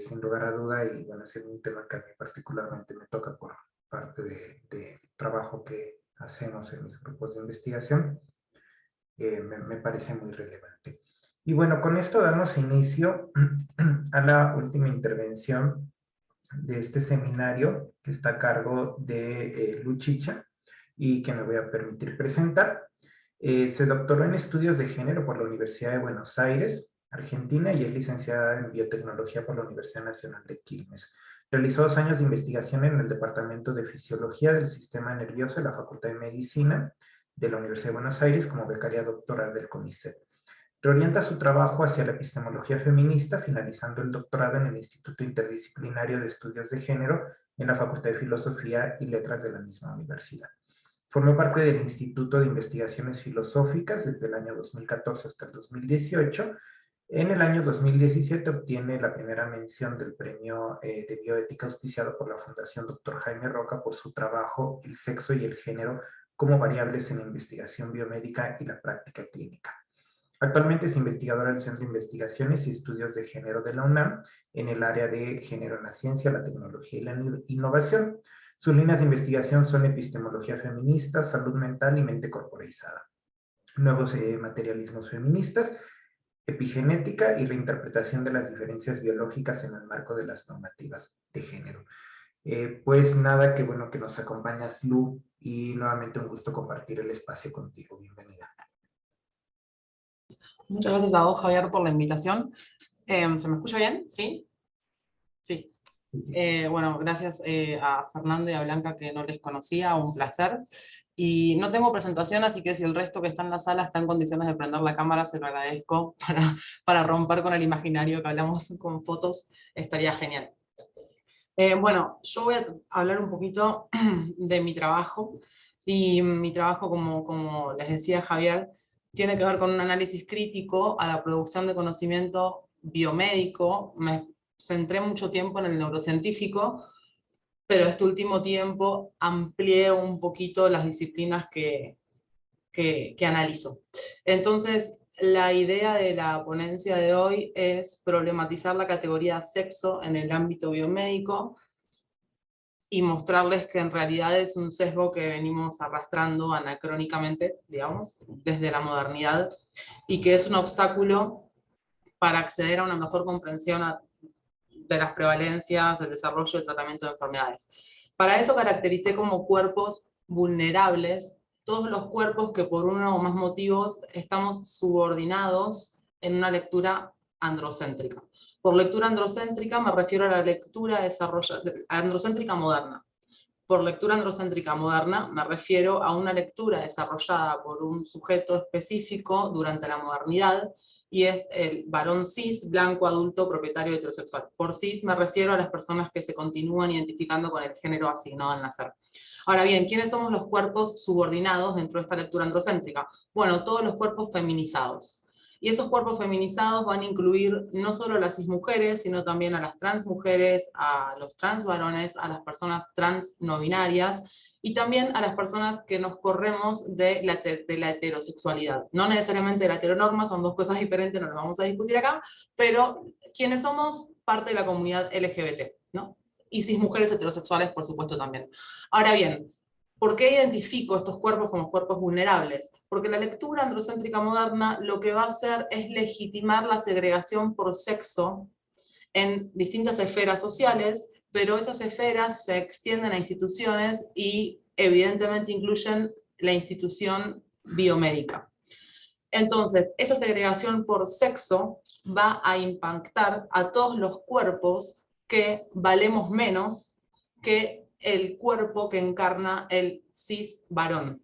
sin lugar a duda, y bueno, es un tema que a mí particularmente me toca por parte de trabajo que hacemos en mis grupos de investigación, me parece muy relevante. Y bueno, con esto damos inicio a la última intervención de este seminario, que está a cargo de Luchicha y que me voy a permitir presentar. Se doctoró en estudios de género por la Universidad de Buenos Aires, Argentina, y es licenciada en biotecnología por la Universidad Nacional de Quilmes. Realizó 2 años de investigación en el Departamento de Fisiología del Sistema Nervioso de la Facultad de Medicina de la Universidad de Buenos Aires como becaria doctoral del CONICET. Reorienta su trabajo hacia la epistemología feminista, finalizando el doctorado en el Instituto Interdisciplinario de Estudios de Género en la Facultad de Filosofía y Letras de la misma universidad. Formó parte del Instituto de Investigaciones Filosóficas desde el año 2014 hasta el 2018. En el año 2017 obtiene la primera mención del Premio de Bioética auspiciado por la Fundación Dr. Jaime Roca por su trabajo El sexo y el género como variables en la investigación biomédica y la práctica clínica. Actualmente es investigadora del Centro de Investigaciones y Estudios de Género de la UNAM en el área de género en la ciencia, la tecnología y la innovación. Sus líneas de investigación son epistemología feminista, salud mental y mente corporizada, nuevos materialismos feministas, epigenética y reinterpretación de las diferencias biológicas en el marco de las normativas de género. Pues nada, qué bueno que nos acompañas, Lu, y nuevamente un gusto compartir el espacio contigo. Bienvenida. Muchas gracias a vos, Javier, por la invitación. ¿Se me escucha bien? ¿Sí? Sí. Bueno, gracias a Fernando y a Blanca, que no les conocía, un placer. Y no tengo presentación, así que si el resto que está en la sala está en condiciones de prender la cámara, se lo agradezco para romper con el imaginario que hablamos con fotos, estaría genial. Bueno, yo voy a hablar un poquito de mi trabajo, y mi trabajo, como les decía Javier, tiene que ver con un análisis crítico a la producción de conocimiento biomédico. Me centré mucho tiempo en el neurocientífico, pero este último tiempo amplié un poquito las disciplinas que analizo. Entonces, la idea de la ponencia de hoy es problematizar la categoría sexo en el ámbito biomédico y mostrarles que en realidad es un sesgo que venimos arrastrando anacrónicamente, digamos, desde la modernidad, y que es un obstáculo para acceder a una mejor comprensión de las prevalencias, el desarrollo y el tratamiento de enfermedades. Para eso caractericé como cuerpos vulnerables todos los cuerpos que por uno o más motivos estamos subordinados en una lectura androcéntrica. Por lectura androcéntrica me refiero a la lectura androcéntrica moderna. Por lectura androcéntrica moderna me refiero a una lectura desarrollada por un sujeto específico durante la modernidad, y es el varón cis, blanco, adulto, propietario heterosexual. Por cis me refiero a las personas que se continúan identificando con el género asignado al nacer. Ahora bien, ¿quiénes somos los cuerpos subordinados dentro de esta lectura androcéntrica? Bueno, todos los cuerpos feminizados. Y esos cuerpos feminizados van a incluir no solo a las cismujeres, sino también a las transmujeres, a los transvarones, a las personas trans no binarias, y también a las personas que nos corremos de la heterosexualidad. No necesariamente de la heteronorma, son dos cosas diferentes, no las vamos a discutir acá, pero quienes somos parte de la comunidad LGBT, ¿no? Y cismujeres heterosexuales, por supuesto, también. Ahora bien, ¿por qué identifico estos cuerpos como cuerpos vulnerables? Porque la lectura androcéntrica moderna lo que va a hacer es legitimar la segregación por sexo en distintas esferas sociales, pero esas esferas se extienden a instituciones y evidentemente incluyen la institución biomédica. Entonces, esa segregación por sexo va a impactar a todos los cuerpos que valemos menos que el cuerpo que encarna el cis varón.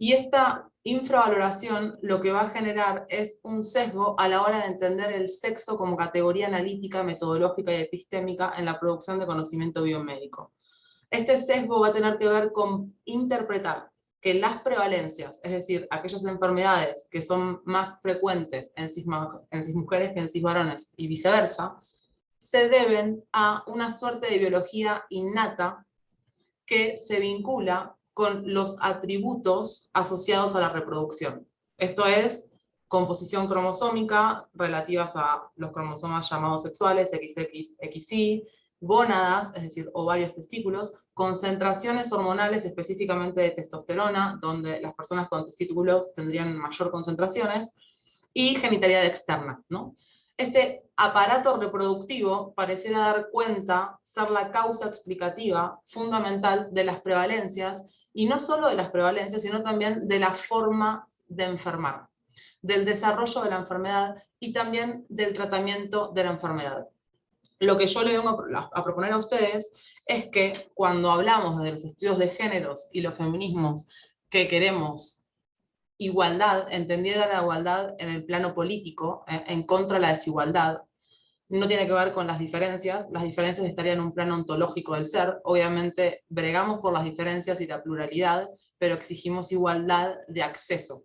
Y esta infravaloración lo que va a generar es un sesgo a la hora de entender el sexo como categoría analítica, metodológica y epistémica en la producción de conocimiento biomédico. Este sesgo va a tener que ver con interpretar que las prevalencias, es decir, aquellas enfermedades que son más frecuentes en cismujeres que en cisvarones y viceversa, se deben a una suerte de biología innata que se vincula con los atributos asociados a la reproducción. Esto es, composición cromosómica relativas a los cromosomas llamados sexuales, XX, XY, gónadas, es decir, ovarios, testículos, concentraciones hormonales específicamente de testosterona, donde las personas con testículos tendrían mayor concentraciones, y genitalidad externa, ¿no? Este aparato reproductivo pareciera dar cuenta, ser la causa explicativa fundamental de las prevalencias, y no solo de las prevalencias, sino también de la forma de enfermar, del desarrollo de la enfermedad y también del tratamiento de la enfermedad. Lo que yo le vengo a proponer a ustedes es que cuando hablamos de los estudios de géneros y los feminismos que queremos igualdad, entendida la igualdad en el plano político, en contra de la desigualdad, no tiene que ver con las diferencias estarían en un plano ontológico del ser, obviamente bregamos por las diferencias y la pluralidad, pero exigimos igualdad de acceso,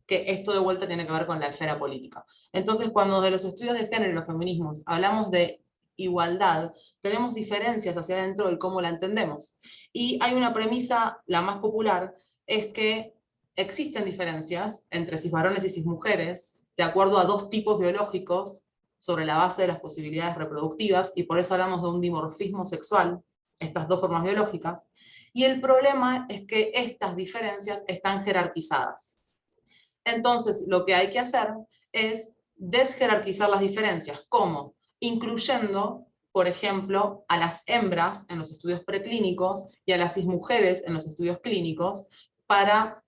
que esto de vuelta tiene que ver con la esfera política. Entonces, cuando de los estudios de género y los feminismos hablamos de igualdad, tenemos diferencias hacia adentro de cómo la entendemos. Y hay una premisa, la más popular, es que existen diferencias entre cisvarones y cismujeres, de acuerdo a dos tipos biológicos, sobre la base de las posibilidades reproductivas, y por eso hablamos de un dimorfismo sexual, estas dos formas biológicas, y el problema es que estas diferencias están jerarquizadas. Entonces, lo que hay que hacer es desjerarquizar las diferencias. ¿Cómo? Incluyendo, por ejemplo, a las hembras en los estudios preclínicos y a las cismujeres en los estudios clínicos, para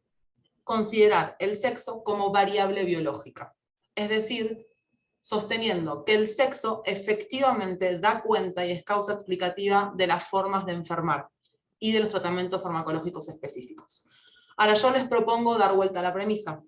considerar el sexo como variable biológica. Es decir, sosteniendo que el sexo efectivamente da cuenta y es causa explicativa de las formas de enfermar y de los tratamientos farmacológicos específicos. Ahora yo les propongo dar vuelta a la premisa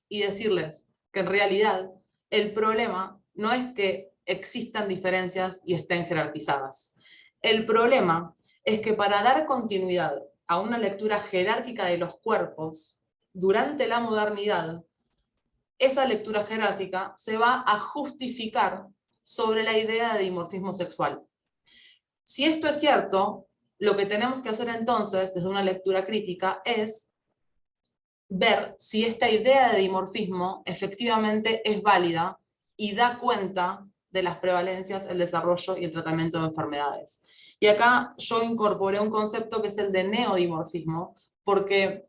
y decirles que en realidad el problema no es que existan diferencias y estén jerarquizadas. El problema es que para dar continuidad a una lectura jerárquica de los cuerpos, durante la modernidad, esa lectura jerárquica se va a justificar sobre la idea de dimorfismo sexual. Si esto es cierto, lo que tenemos que hacer entonces, desde una lectura crítica, es ver si esta idea de dimorfismo efectivamente es válida y da cuenta de las prevalencias, el desarrollo y el tratamiento de enfermedades. Y acá yo incorporé un concepto que es el de neodimorfismo, porque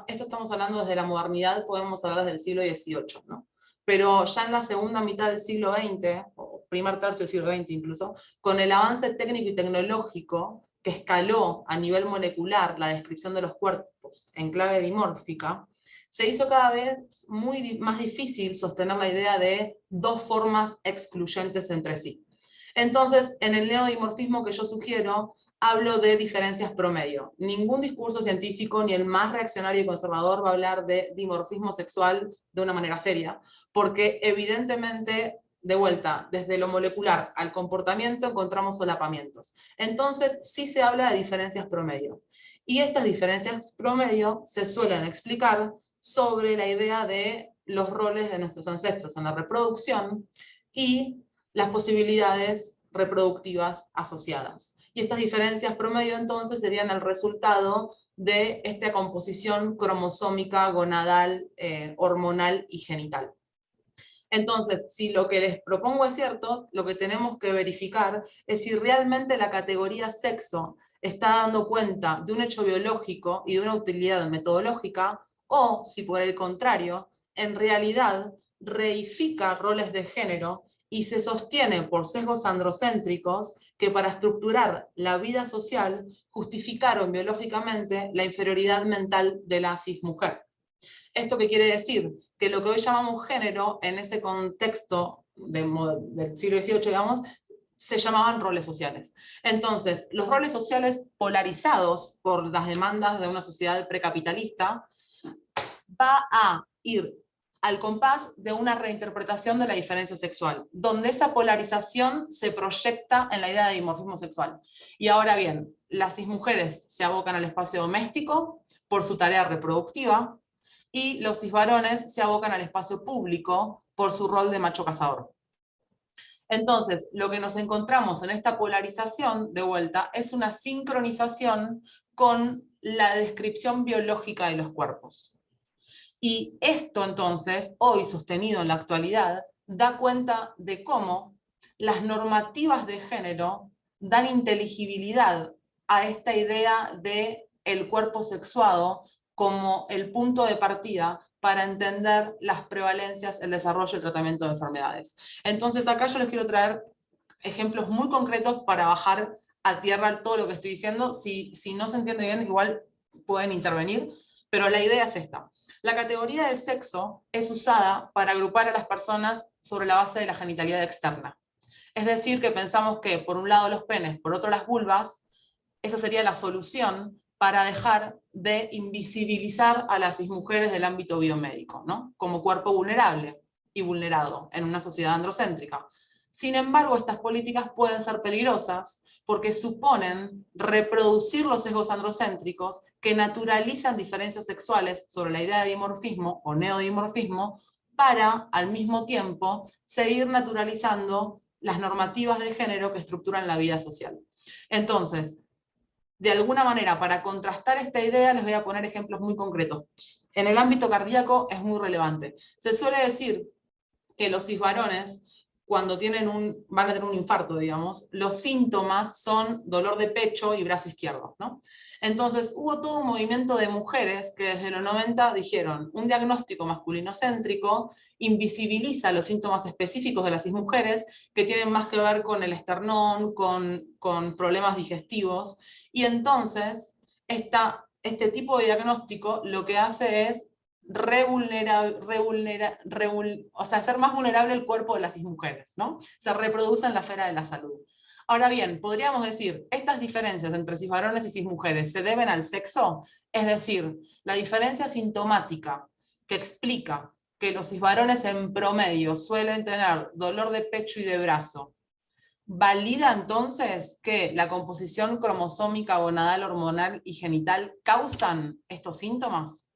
esto estamos hablando desde la modernidad, podemos hablar desde el siglo XVIII, ¿no? Pero ya en la segunda mitad del siglo XX, o primer tercio del siglo XX incluso, con el avance técnico y tecnológico que escaló a nivel molecular la descripción de los cuerpos en clave dimórfica, se hizo cada vez más difícil sostener la idea de dos formas excluyentes entre sí. Entonces, en el neodimorfismo que yo sugiero, hablo de diferencias promedio. Ningún discurso científico, ni el más reaccionario y conservador, va a hablar de dimorfismo sexual de una manera seria, porque evidentemente, de vuelta, desde lo molecular al comportamiento encontramos solapamientos. Entonces, sí se habla de diferencias promedio. Y estas diferencias promedio se suelen explicar sobre la idea de los roles de nuestros ancestros en la reproducción y las posibilidades reproductivas asociadas. Y estas diferencias promedio entonces serían el resultado de esta composición cromosómica, gonadal, hormonal y genital. Entonces, si lo que les propongo es cierto, lo que tenemos que verificar es si realmente la categoría sexo está dando cuenta de un hecho biológico y de una utilidad metodológica, o si por el contrario, en realidad reifica roles de género y se sostiene por sesgos androcéntricos que para estructurar la vida social justificaron biológicamente la inferioridad mental de la cismujer. ¿Esto qué quiere decir? Que lo que hoy llamamos género, en ese contexto del siglo XVIII, digamos, se llamaban roles sociales. Entonces, los roles sociales polarizados por las demandas de una sociedad precapitalista va a ir al compás de una reinterpretación de la diferencia sexual, donde esa polarización se proyecta en la idea de dimorfismo sexual. Y ahora bien, las cismujeres se abocan al espacio doméstico por su tarea reproductiva, y los cisvarones se abocan al espacio público por su rol de macho cazador. Entonces, lo que nos encontramos en esta polarización, de vuelta, es una sincronización con la descripción biológica de los cuerpos. Y esto entonces, hoy sostenido en la actualidad, da cuenta de cómo las normativas de género dan inteligibilidad a esta idea de el cuerpo sexuado como el punto de partida para entender las prevalencias, el desarrollo y el tratamiento de enfermedades. Entonces acá yo les quiero traer ejemplos muy concretos para bajar a tierra todo lo que estoy diciendo. Si no se entiende bien, igual pueden intervenir, pero la idea es esta. La categoría de sexo es usada para agrupar a las personas sobre la base de la genitalidad externa. Es decir, que pensamos que por un lado los penes, por otro las vulvas, esa sería la solución para dejar de invisibilizar a las cismujeres del ámbito biomédico, ¿no? Como cuerpo vulnerable y vulnerado en una sociedad androcéntrica. Sin embargo, estas políticas pueden ser peligrosas porque suponen reproducir los sesgos androcéntricos que naturalizan diferencias sexuales sobre la idea de dimorfismo o neodimorfismo para, al mismo tiempo, seguir naturalizando las normativas de género que estructuran la vida social. Entonces, de alguna manera, para contrastar esta idea, les voy a poner ejemplos muy concretos. En el ámbito cardíaco es muy relevante. Se suele decir que los cisvarones, cuando van a tener un infarto, digamos, los síntomas son dolor de pecho y brazo izquierdo, ¿no? Entonces hubo todo un movimiento de mujeres que desde los 90 dijeron, un diagnóstico masculinocéntrico invisibiliza los síntomas específicos de las cismujeres que tienen más que ver con el esternón, con problemas digestivos, y entonces este tipo de diagnóstico lo que hace es hacer más vulnerable el cuerpo de las cismujeres, ¿no? Se reproduce en la esfera de la salud. Ahora bien, podríamos decir, estas diferencias entre cisvarones y cismujeres se deben al sexo, es decir, la diferencia sintomática que explica que los cisvarones en promedio suelen tener dolor de pecho y de brazo, ¿valida entonces que la composición cromosómica, gonadal, hormonal y genital causan estos síntomas?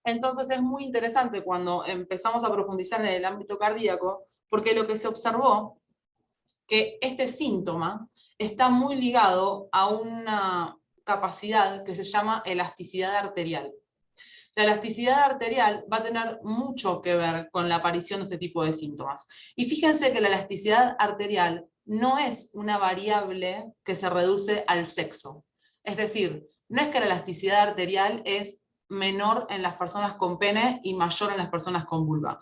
Entonces es muy interesante cuando empezamos a profundizar en el ámbito cardíaco, porque lo que se observó, que este síntoma está muy ligado a una capacidad que se llama elasticidad arterial. La elasticidad arterial va a tener mucho que ver con la aparición de este tipo de síntomas. Y fíjense que la elasticidad arterial no es una variable que se reduce al sexo. Es decir, no es que la elasticidad arterial es menor en las personas con pene y mayor en las personas con vulva.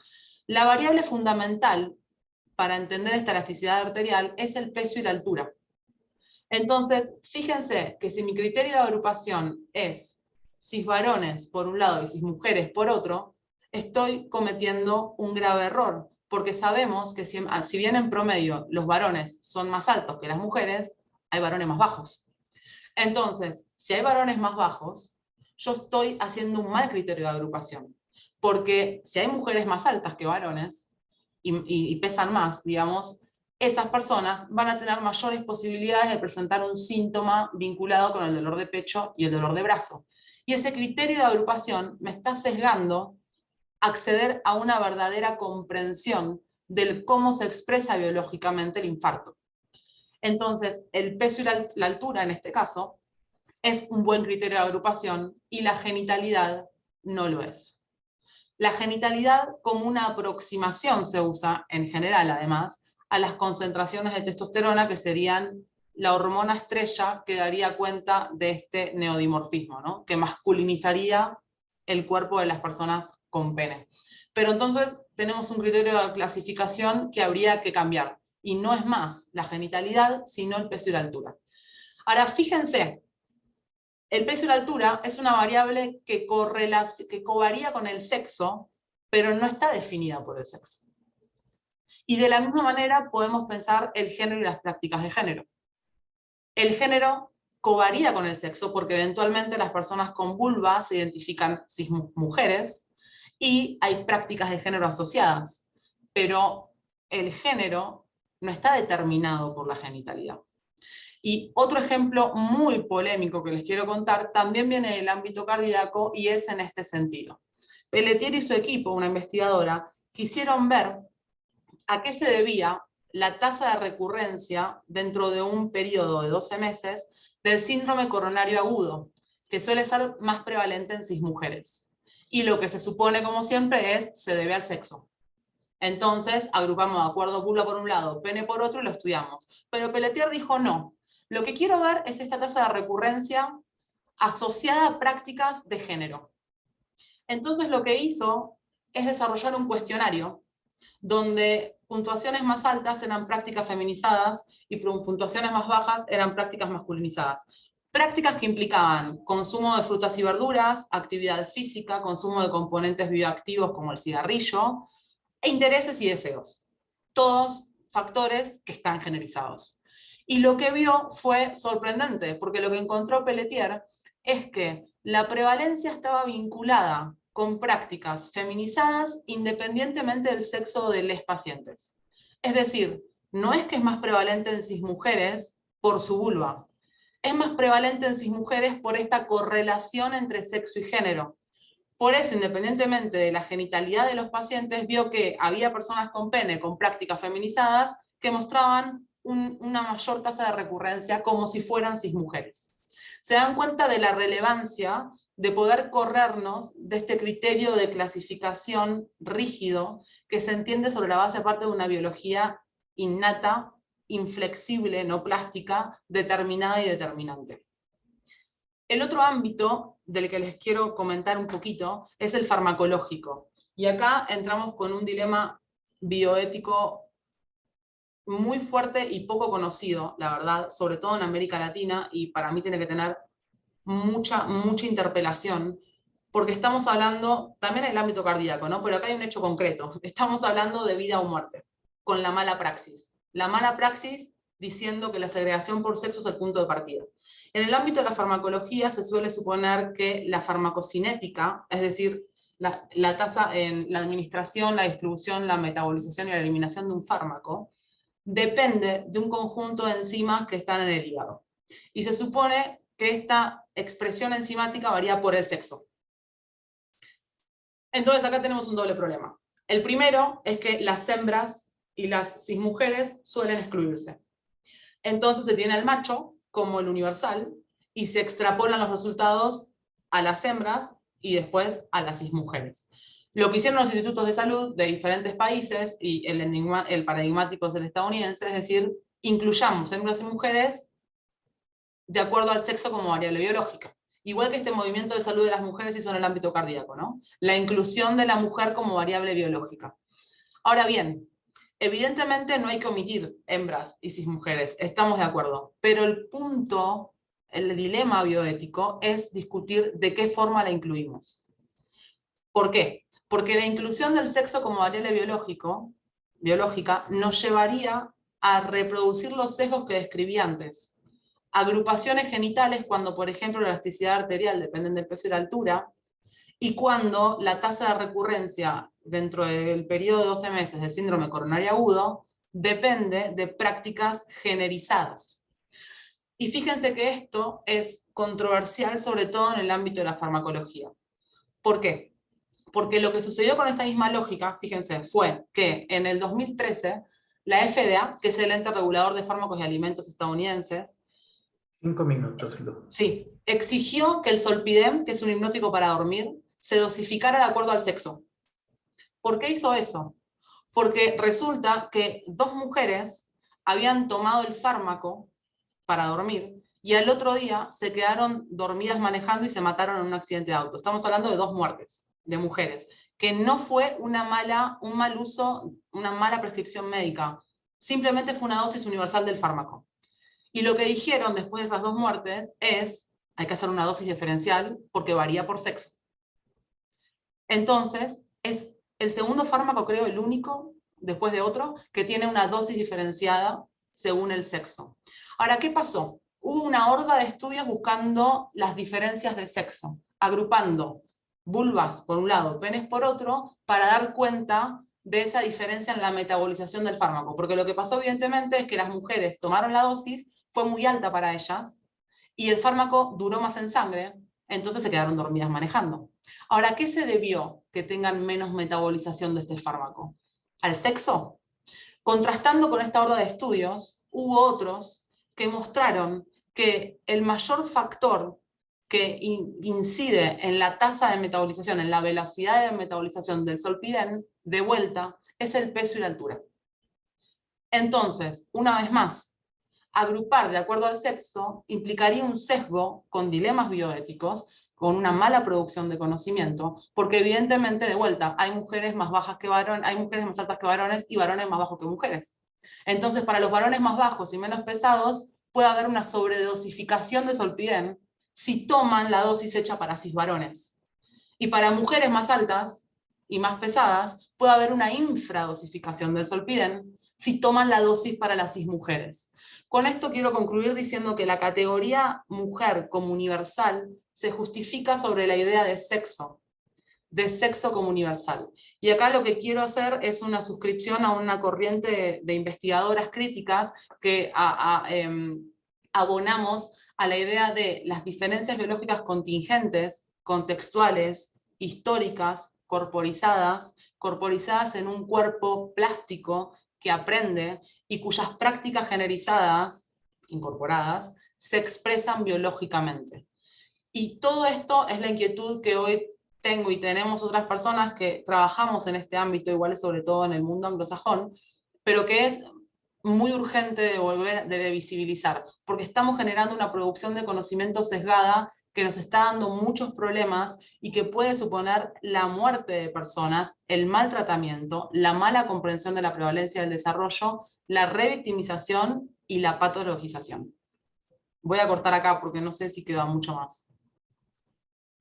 La variable fundamental para entender esta elasticidad arterial es el peso y la altura. Entonces, fíjense que si mi criterio de agrupación es cisvarones por un lado y cismujeres por otro, estoy cometiendo un grave error, porque sabemos que si bien en promedio los varones son más altos que las mujeres, hay varones más bajos. Entonces, si hay varones más bajos, yo estoy haciendo un mal criterio de agrupación, porque si hay mujeres más altas que varones y pesan más, digamos, esas personas van a tener mayores posibilidades de presentar un síntoma vinculado con el dolor de pecho y el dolor de brazo. Y ese criterio de agrupación me está sesgando acceder a una verdadera comprensión del cómo se expresa biológicamente el infarto. Entonces, el peso y la altura, en este caso, es un buen criterio de agrupación y la genitalidad no lo es. La genitalidad como una aproximación se usa, en general además, a las concentraciones de testosterona que serían la hormona estrella que daría cuenta de este neodimorfismo, ¿no? Que masculinizaría el cuerpo de las personas con pene. Pero entonces tenemos un criterio de clasificación que habría que cambiar, y no es más la genitalidad, sino el peso y la altura. Ahora, fíjense, el peso y la altura es una variable que covaría con el sexo, pero no está definida por el sexo. Y de la misma manera podemos pensar el género y las prácticas de género. El género covaría con el sexo porque eventualmente las personas con vulva se identifican cismujeres y hay prácticas de género asociadas, pero el género no está determinado por la genitalidad. Y otro ejemplo muy polémico que les quiero contar también viene del ámbito cardíaco y es en este sentido. Pelletier y su equipo, una investigadora, quisieron ver a qué se debía la tasa de recurrencia dentro de un periodo de 12 meses del síndrome coronario agudo, que suele ser más prevalente en cismujeres. Y lo que se supone, como siempre, se debe al sexo. Entonces, agrupamos de acuerdo vulva por un lado, pene por otro, y lo estudiamos. Pero Pelletier dijo no. Lo que quiero ver es esta tasa de recurrencia asociada a prácticas de género. Entonces, lo que hizo es desarrollar un cuestionario donde puntuaciones más altas eran prácticas feminizadas y puntuaciones más bajas eran prácticas masculinizadas. Prácticas que implicaban consumo de frutas y verduras, actividad física, consumo de componentes bioactivos como el cigarrillo, e intereses y deseos. Todos factores que están generizados. Y lo que vio fue sorprendente, porque lo que encontró Pelletier es que la prevalencia estaba vinculada con prácticas feminizadas independientemente del sexo de los pacientes. Es decir, no es que es más prevalente en cismujeres por su vulva, es más prevalente en cismujeres por esta correlación entre sexo y género. Por eso, independientemente de la genitalidad de los pacientes, vio que había personas con pene con prácticas feminizadas que mostraban una mayor tasa de recurrencia como si fueran cismujeres. Se dan cuenta de la relevancia de poder corrernos de este criterio de clasificación rígido que se entiende sobre la base parte de una biología innata, inflexible, no plástica, determinada y determinante. El otro ámbito del que les quiero comentar un poquito es el farmacológico. Y acá entramos con un dilema bioético muy fuerte y poco conocido, la verdad, sobre todo en América Latina, y para mí tiene que tener mucha interpelación, porque estamos hablando, también en el ámbito cardíaco, ¿no? Pero acá hay un hecho concreto, estamos hablando de vida o muerte, con la mala praxis. La mala praxis diciendo que la segregación por sexo es el punto de partida. En el ámbito de la farmacología se suele suponer que la farmacocinética, es decir, la tasa en la administración, la distribución, la metabolización y la eliminación de un fármaco, depende de un conjunto de enzimas que están en el hígado. Y se supone que esta expresión enzimática varía por el sexo. Entonces acá tenemos un doble problema. El primero es que las hembras y las cismujeres suelen excluirse. Entonces se tiene al macho como el universal y se extrapolan los resultados a las hembras y después a las cismujeres. Lo que hicieron los institutos de salud de diferentes países, y el paradigmático es el estadounidense, es decir, incluyamos hembras y mujeres de acuerdo al sexo como variable biológica. Igual que este movimiento de salud de las mujeres hizo en el ámbito cardíaco, ¿no? La inclusión de la mujer como variable biológica. Ahora bien, evidentemente no hay que omitir hembras y cismujeres, estamos de acuerdo, pero el punto, el dilema bioético es discutir de qué forma la incluimos. ¿Por qué? Porque la inclusión del sexo como variable biológica nos llevaría a reproducir los sesgos que describí antes. Agrupaciones genitales cuando, por ejemplo, la elasticidad arterial depende del peso y la altura, y cuando la tasa de recurrencia dentro del periodo de 12 meses del síndrome coronario agudo depende de prácticas generizadas. Y fíjense que esto es controversial sobre todo en el ámbito de la farmacología. ¿Por qué? Porque lo que sucedió con esta misma lógica, fíjense, fue que en el 2013 la FDA, que es el ente regulador de fármacos y alimentos estadounidenses, 5 minutos, Lu. Sí, exigió que el Zolpidem, que es un hipnótico para dormir, se dosificara de acuerdo al sexo. ¿Por qué hizo eso? Porque resulta que 2 mujeres habían tomado el fármaco para dormir y al otro día se quedaron dormidas manejando y se mataron en un accidente de auto. Estamos hablando de 2 muertes de mujeres, que no fue un mal uso, una mala prescripción médica, simplemente fue una dosis universal del fármaco. Y lo que dijeron después de esas 2 muertes es, hay que hacer una dosis diferencial porque varía por sexo. Entonces, es el segundo fármaco, creo, el único, después de otro, que tiene una dosis diferenciada según el sexo. Ahora, ¿qué pasó? Hubo una horda de estudios buscando las diferencias de sexo, agrupando vulvas por un lado, penes por otro, para dar cuenta de esa diferencia en la metabolización del fármaco. Porque lo que pasó evidentemente es que las mujeres tomaron la dosis, fue muy alta para ellas, y el fármaco duró más en sangre, entonces se quedaron dormidas manejando. Ahora, ¿a qué se debió que tengan menos metabolización de este fármaco? ¿Al sexo? Contrastando con esta horda de estudios, hubo otros que mostraron que el mayor factor que incide en la tasa de metabolización, en la velocidad de metabolización del zolpidem, de vuelta, es el peso y la altura. Entonces, una vez más, agrupar de acuerdo al sexo implicaría un sesgo con dilemas bioéticos, con una mala producción de conocimiento, porque evidentemente, de vuelta, hay mujeres más bajas que varones, hay mujeres más altas que varones y varones más bajos que mujeres. Entonces, para los varones más bajos y menos pesados, puede haber una sobredosificación de zolpidem si toman la dosis hecha para cisvarones. Y para mujeres más altas y más pesadas, puede haber una infradosificación del zolpidem si toman la dosis para las cismujeres. Con esto quiero concluir diciendo que la categoría mujer como universal se justifica sobre la idea de sexo como universal. Y acá lo que quiero hacer es una suscripción a una corriente de investigadoras críticas que abonamos a la idea de las diferencias biológicas contingentes, contextuales, históricas, corporizadas en un cuerpo plástico que aprende y cuyas prácticas generizadas, incorporadas, se expresan biológicamente. Y todo esto es la inquietud que hoy tengo y tenemos otras personas que trabajamos en este ámbito, igual sobre todo en el mundo anglosajón, pero que es muy urgente de visibilizar, porque estamos generando una producción de conocimiento sesgada que nos está dando muchos problemas y que puede suponer la muerte de personas, el maltratamiento, la mala comprensión de la prevalencia del desarrollo, la revictimización y la patologización. Voy a cortar acá porque no sé si queda mucho más.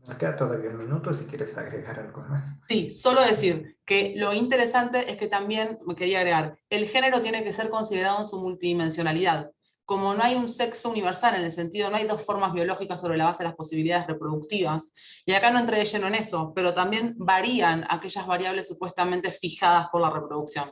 Nos queda todavía un minuto si quieres agregar algo más. Sí, solo decir que lo interesante es que también, me quería agregar, el género tiene que ser considerado en su multidimensionalidad. Como no hay un sexo universal en el sentido, no hay dos formas biológicas sobre la base de las posibilidades reproductivas, y acá no entré de lleno en eso, pero también varían aquellas variables supuestamente fijadas por la reproducción.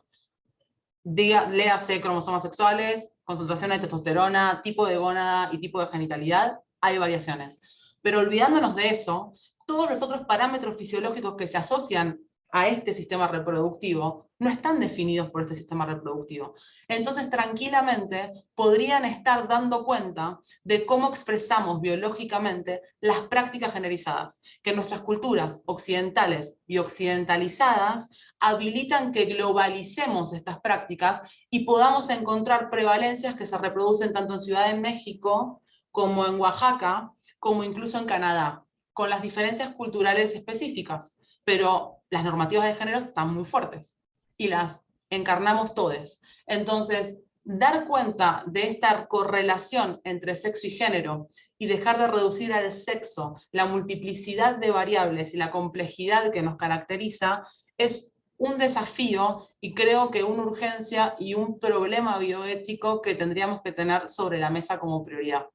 Léase cromosomas sexuales, concentración de testosterona, tipo de gónada y tipo de genitalidad, hay variaciones. Pero olvidándonos de eso, todos los otros parámetros fisiológicos que se asocian a este sistema reproductivo no están definidos por este sistema reproductivo. Entonces, tranquilamente, podrían estar dando cuenta de cómo expresamos biológicamente las prácticas generizadas, que nuestras culturas occidentales y occidentalizadas habilitan que globalicemos estas prácticas y podamos encontrar prevalencias que se reproducen tanto en Ciudad de México como en Oaxaca, como incluso en Canadá, con las diferencias culturales específicas, pero las normativas de género están muy fuertes y las encarnamos todos. Entonces, dar cuenta de esta correlación entre sexo y género y dejar de reducir al sexo la multiplicidad de variables y la complejidad que nos caracteriza es un desafío y creo que una urgencia y un problema bioético que tendríamos que tener sobre la mesa como prioridad.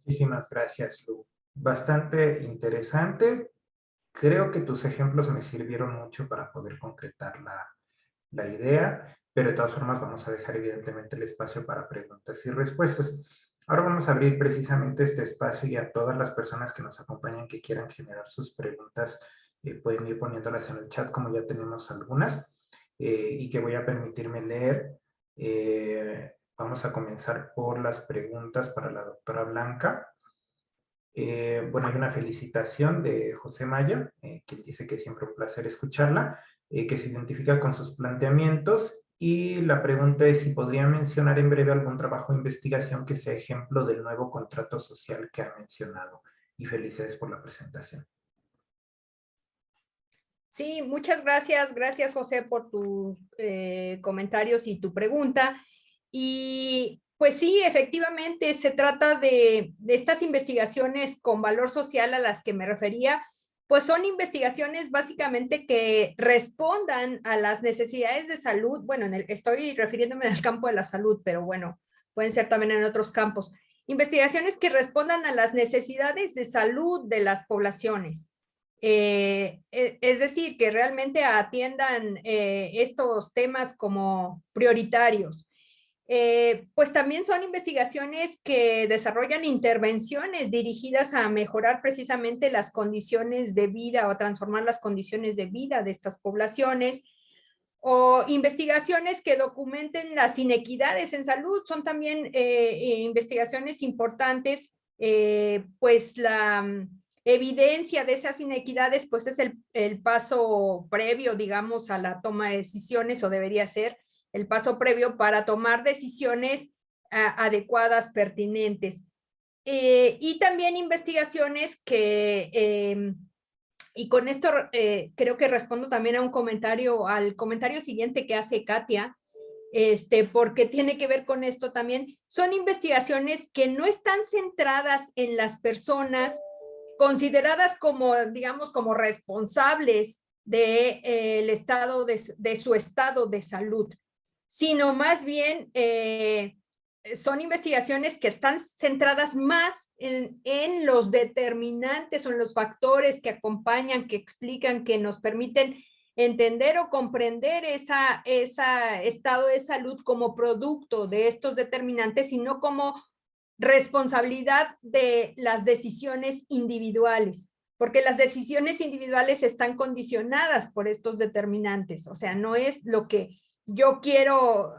Muchísimas gracias, Lu. Bastante interesante. Creo que tus ejemplos me sirvieron mucho para poder concretar la idea, pero de todas formas vamos a dejar evidentemente el espacio para preguntas y respuestas. Ahora vamos a abrir precisamente este espacio y a todas las personas que nos acompañan que quieran generar sus preguntas, pueden ir poniéndolas en el chat como ya tenemos algunas, y que voy a permitirme leer. Vamos a comenzar por las preguntas para la doctora Blanca. Bueno, hay una felicitación de José Maya, que dice que siempre un placer escucharla, que se identifica con sus planteamientos, y la pregunta es si podría mencionar en breve algún trabajo de investigación que sea ejemplo del nuevo contrato social que ha mencionado. Y felicidades por la presentación. Sí, muchas gracias. Gracias, José, por tus comentarios y tu pregunta. Y pues sí, efectivamente, se trata de estas investigaciones con valor social a las que me refería, pues son investigaciones básicamente que respondan a las necesidades de salud. Bueno, estoy refiriéndome al campo de la salud, pero bueno, pueden ser también en otros campos. Investigaciones que respondan a las necesidades de salud de las poblaciones. Es decir, que realmente atiendan estos temas como prioritarios. Pues también son investigaciones que desarrollan intervenciones dirigidas a mejorar precisamente las condiciones de vida o a transformar las condiciones de vida de estas poblaciones, o investigaciones que documenten las inequidades en salud. Son también investigaciones importantes pues la evidencia de esas inequidades, pues es el paso previo, digamos, a la toma de decisiones, o debería ser el paso previo para tomar decisiones adecuadas, pertinentes. Y también investigaciones que, y con esto creo que respondo también a un comentario, al comentario siguiente que hace Katia, porque tiene que ver con esto también, son investigaciones que no están centradas en las personas consideradas como, digamos, como responsables del estado de su estado de salud, sino más bien son investigaciones que están centradas más en los determinantes o en los factores que acompañan, que explican, que nos permiten entender o comprender ese estado de salud como producto de estos determinantes y no como responsabilidad de las decisiones individuales, porque las decisiones individuales están condicionadas por estos determinantes, o sea, no es lo que yo quiero,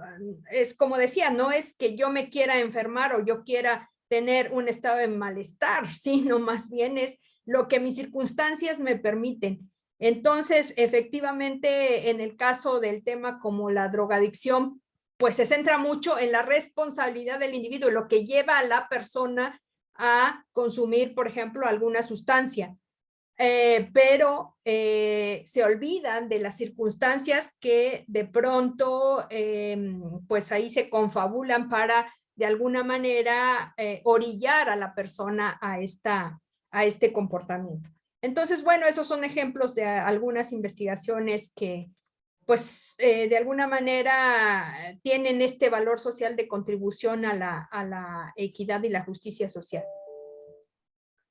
es como decía, no es que yo me quiera enfermar o yo quiera tener un estado de malestar, sino más bien es lo que mis circunstancias me permiten. Entonces, efectivamente, en el caso del tema como la drogadicción, pues se centra mucho en la responsabilidad del individuo, lo que lleva a la persona a consumir, por ejemplo, alguna sustancia. Pero se olvidan de las circunstancias que de pronto pues ahí se confabulan para de alguna manera orillar a la persona a este comportamiento. Entonces, bueno, esos son ejemplos de algunas investigaciones que pues de alguna manera tienen este valor social de contribución a la equidad y la justicia social.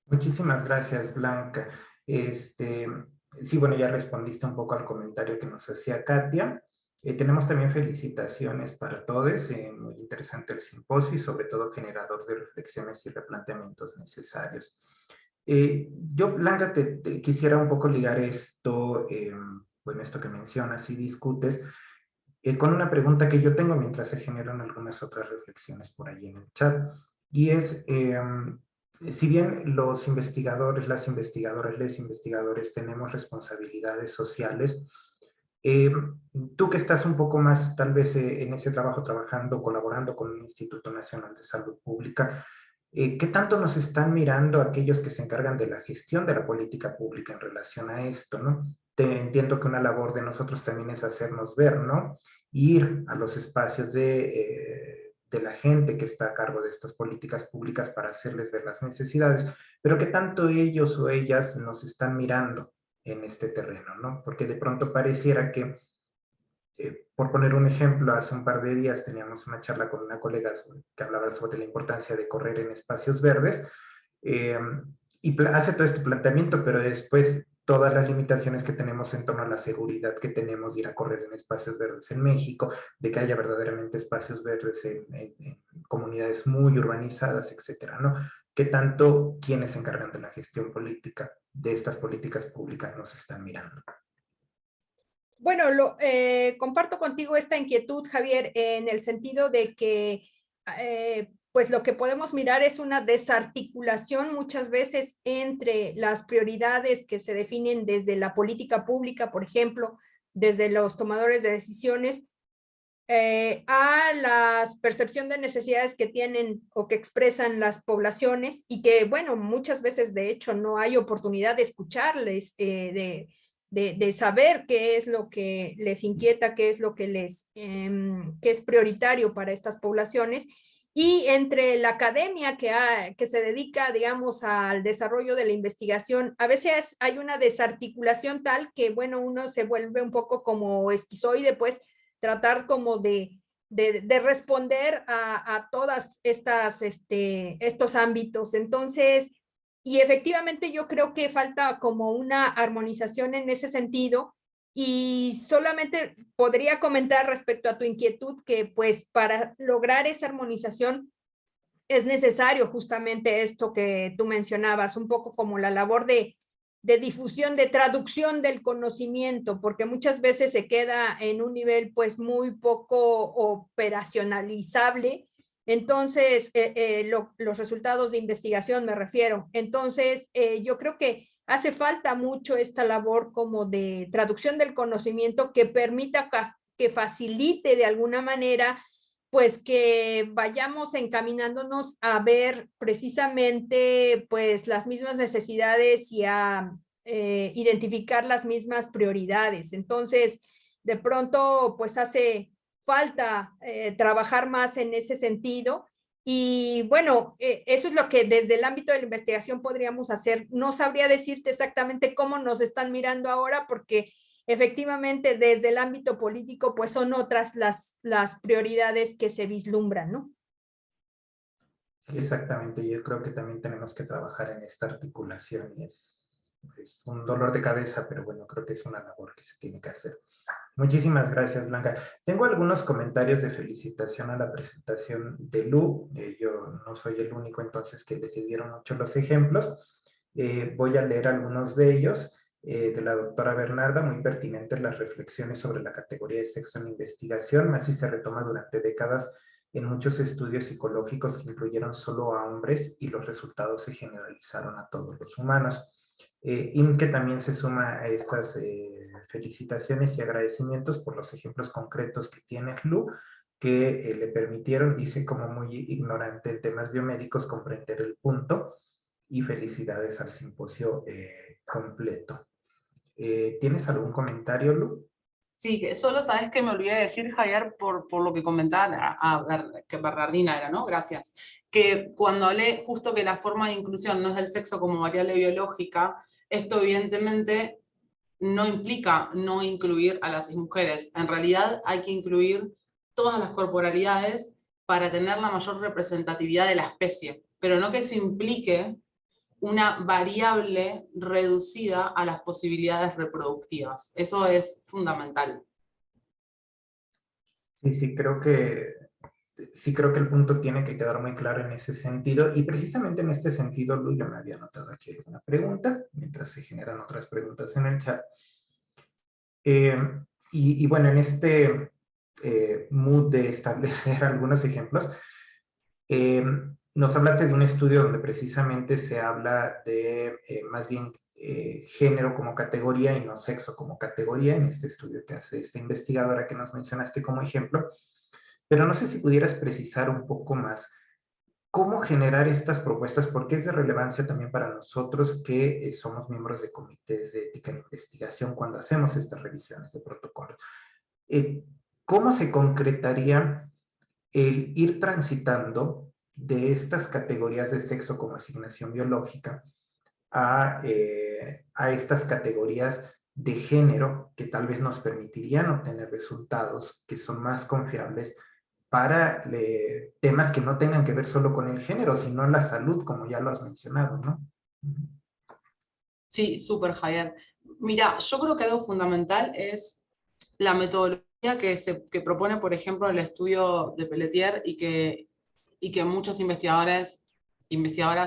Muchísimas gracias, Blanca. Sí, bueno, ya respondiste un poco al comentario que nos hacía Katia. Tenemos también felicitaciones para todos, muy interesante el simposio y sobre todo generador de reflexiones y replanteamientos necesarios. Yo, Blanca, te quisiera un poco ligar esto, bueno, esto que mencionas y discutes, con una pregunta que yo tengo mientras se generan algunas otras reflexiones por ahí en el chat, y es, si bien los investigadores, las investigadoras, les investigadores tenemos responsabilidades sociales, tú que estás un poco más tal vez en ese trabajo trabajando, colaborando con el Instituto Nacional de Salud Pública, ¿qué tanto nos están mirando aquellos que se encargan de la gestión de la política pública en relación a esto, ¿no? Entiendo que una labor de nosotros también es hacernos ver, ¿no? Ir a los espacios de la gente que está a cargo de estas políticas públicas para hacerles ver las necesidades, pero ¿qué tanto ellos o ellas nos están mirando en este terreno, ¿no? Porque de pronto pareciera que, por poner un ejemplo, hace un par de días teníamos una charla con una colega que hablaba sobre la importancia de correr en espacios verdes, y hace todo este planteamiento, pero después todas las limitaciones que tenemos en torno a la seguridad que tenemos de ir a correr en espacios verdes en México, de que haya verdaderamente espacios verdes en comunidades muy urbanizadas, etcétera, ¿no? ¿Qué tanto quienes se encargan de la gestión política de estas políticas públicas nos están mirando? Bueno, comparto contigo esta inquietud, Javier, en el sentido de que pues lo que podemos mirar es una desarticulación muchas veces entre las prioridades que se definen desde la política pública, por ejemplo, desde los tomadores de decisiones, a la percepción de necesidades que tienen o que expresan las poblaciones y que, bueno, muchas veces de hecho no hay oportunidad de escucharles, de saber qué es lo que les inquieta, qué es lo que que es prioritario para estas poblaciones, y entre la academia que se dedica, digamos, al desarrollo de la investigación, a veces hay una desarticulación tal que, bueno, uno se vuelve un poco como esquizoide, pues, tratar como de responder a todas estos ámbitos. Entonces, y efectivamente yo creo que falta como una armonización en ese sentido, y solamente podría comentar respecto a tu inquietud que pues para lograr esa armonización es necesario justamente esto que tú mencionabas, un poco como la labor de difusión, de traducción del conocimiento, porque muchas veces se queda en un nivel pues muy poco operacionalizable Entonces, los resultados de investigación me refiero. Entonces, yo creo que hace falta mucho esta labor como de traducción del conocimiento que permita, que facilite de alguna manera, pues que vayamos encaminándonos a ver precisamente pues las mismas necesidades y a identificar las mismas prioridades. Entonces, de pronto, pues hace falta trabajar más en ese sentido. Y bueno, eso es lo que desde el ámbito de la investigación podríamos hacer. No sabría decirte exactamente cómo nos están mirando ahora, porque efectivamente desde el ámbito político pues son otras las prioridades que se vislumbran, ¿no? Sí, exactamente, yo creo que también tenemos que trabajar en esta articulación y es un dolor de cabeza, pero bueno, creo que es una labor que se tiene que hacer. Muchísimas gracias, Blanca. Tengo algunos comentarios de felicitación a la presentación de Lu. Yo no soy el único entonces que les dieron mucho los ejemplos. Voy a leer algunos de ellos. De la doctora Bernarda, muy pertinentes las reflexiones sobre la categoría de sexo en investigación, más si se retoma durante décadas en muchos estudios psicológicos que incluyeron solo a hombres y los resultados se generalizaron a todos los humanos. INCE también se suma a estas felicitaciones y agradecimientos por los ejemplos concretos que tiene Lu, que le permitieron, dice como muy ignorante en temas biomédicos, comprender el punto, y felicidades al simposio completo. ¿Tienes algún comentario, Lu? Sí, que solo sabes que me olvidé de decir, Javier, por lo que comentaba, que Bernardina era, ¿no? Gracias. Que cuando hablé justo que la forma de inclusión no es del sexo como variable biológica, esto evidentemente no implica no incluir a las mujeres. En realidad hay que incluir todas las corporalidades para tener la mayor representatividad de la especie, pero no que eso implique una variable reducida a las posibilidades reproductivas. Eso es fundamental. Sí, creo que el punto tiene que quedar muy claro en ese sentido, y precisamente en este sentido, Lu, yo me había anotado aquí una pregunta, mientras se generan otras preguntas en el chat. Y bueno, en este mood de establecer algunos ejemplos, nos hablaste de un estudio donde precisamente se habla de más bien género como categoría y no sexo como categoría, en este estudio que hace esta investigadora que nos mencionaste como ejemplo, pero no sé si pudieras precisar un poco más cómo generar estas propuestas, porque es de relevancia también para nosotros que somos miembros de comités de ética en investigación cuando hacemos estas revisiones de protocolos. ¿Cómo se concretaría el ir transitando de estas categorías de sexo como asignación biológica a estas categorías de género que tal vez nos permitirían obtener resultados que son más confiables para temas que no tengan que ver solo con el género, sino la salud, como ya lo has mencionado, ¿no? Sí, súper, Javier. Mira, yo creo que algo fundamental es la metodología que propone, por ejemplo, el estudio de Pelletier y que muchos investigadoras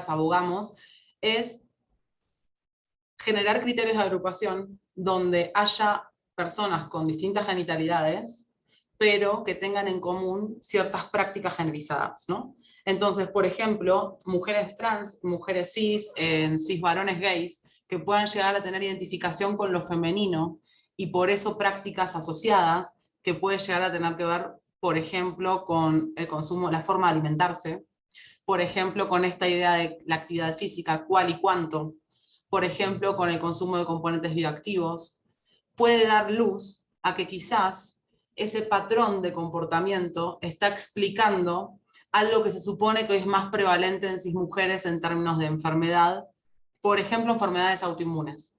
abogamos, es generar criterios de agrupación donde haya personas con distintas genitalidades, pero que tengan en común ciertas prácticas generizadas, ¿no? Entonces, por ejemplo, mujeres trans, mujeres cis varones gays, que puedan llegar a tener identificación con lo femenino, y por eso prácticas asociadas, que puede llegar a tener que ver, por ejemplo, con el consumo, la forma de alimentarse, por ejemplo, con esta idea de la actividad física, cuál y cuánto, por ejemplo, con el consumo de componentes bioactivos, puede dar luz a que quizás ese patrón de comportamiento está explicando algo que se supone que es más prevalente en cismujeres en términos de enfermedad, por ejemplo, enfermedades autoinmunes,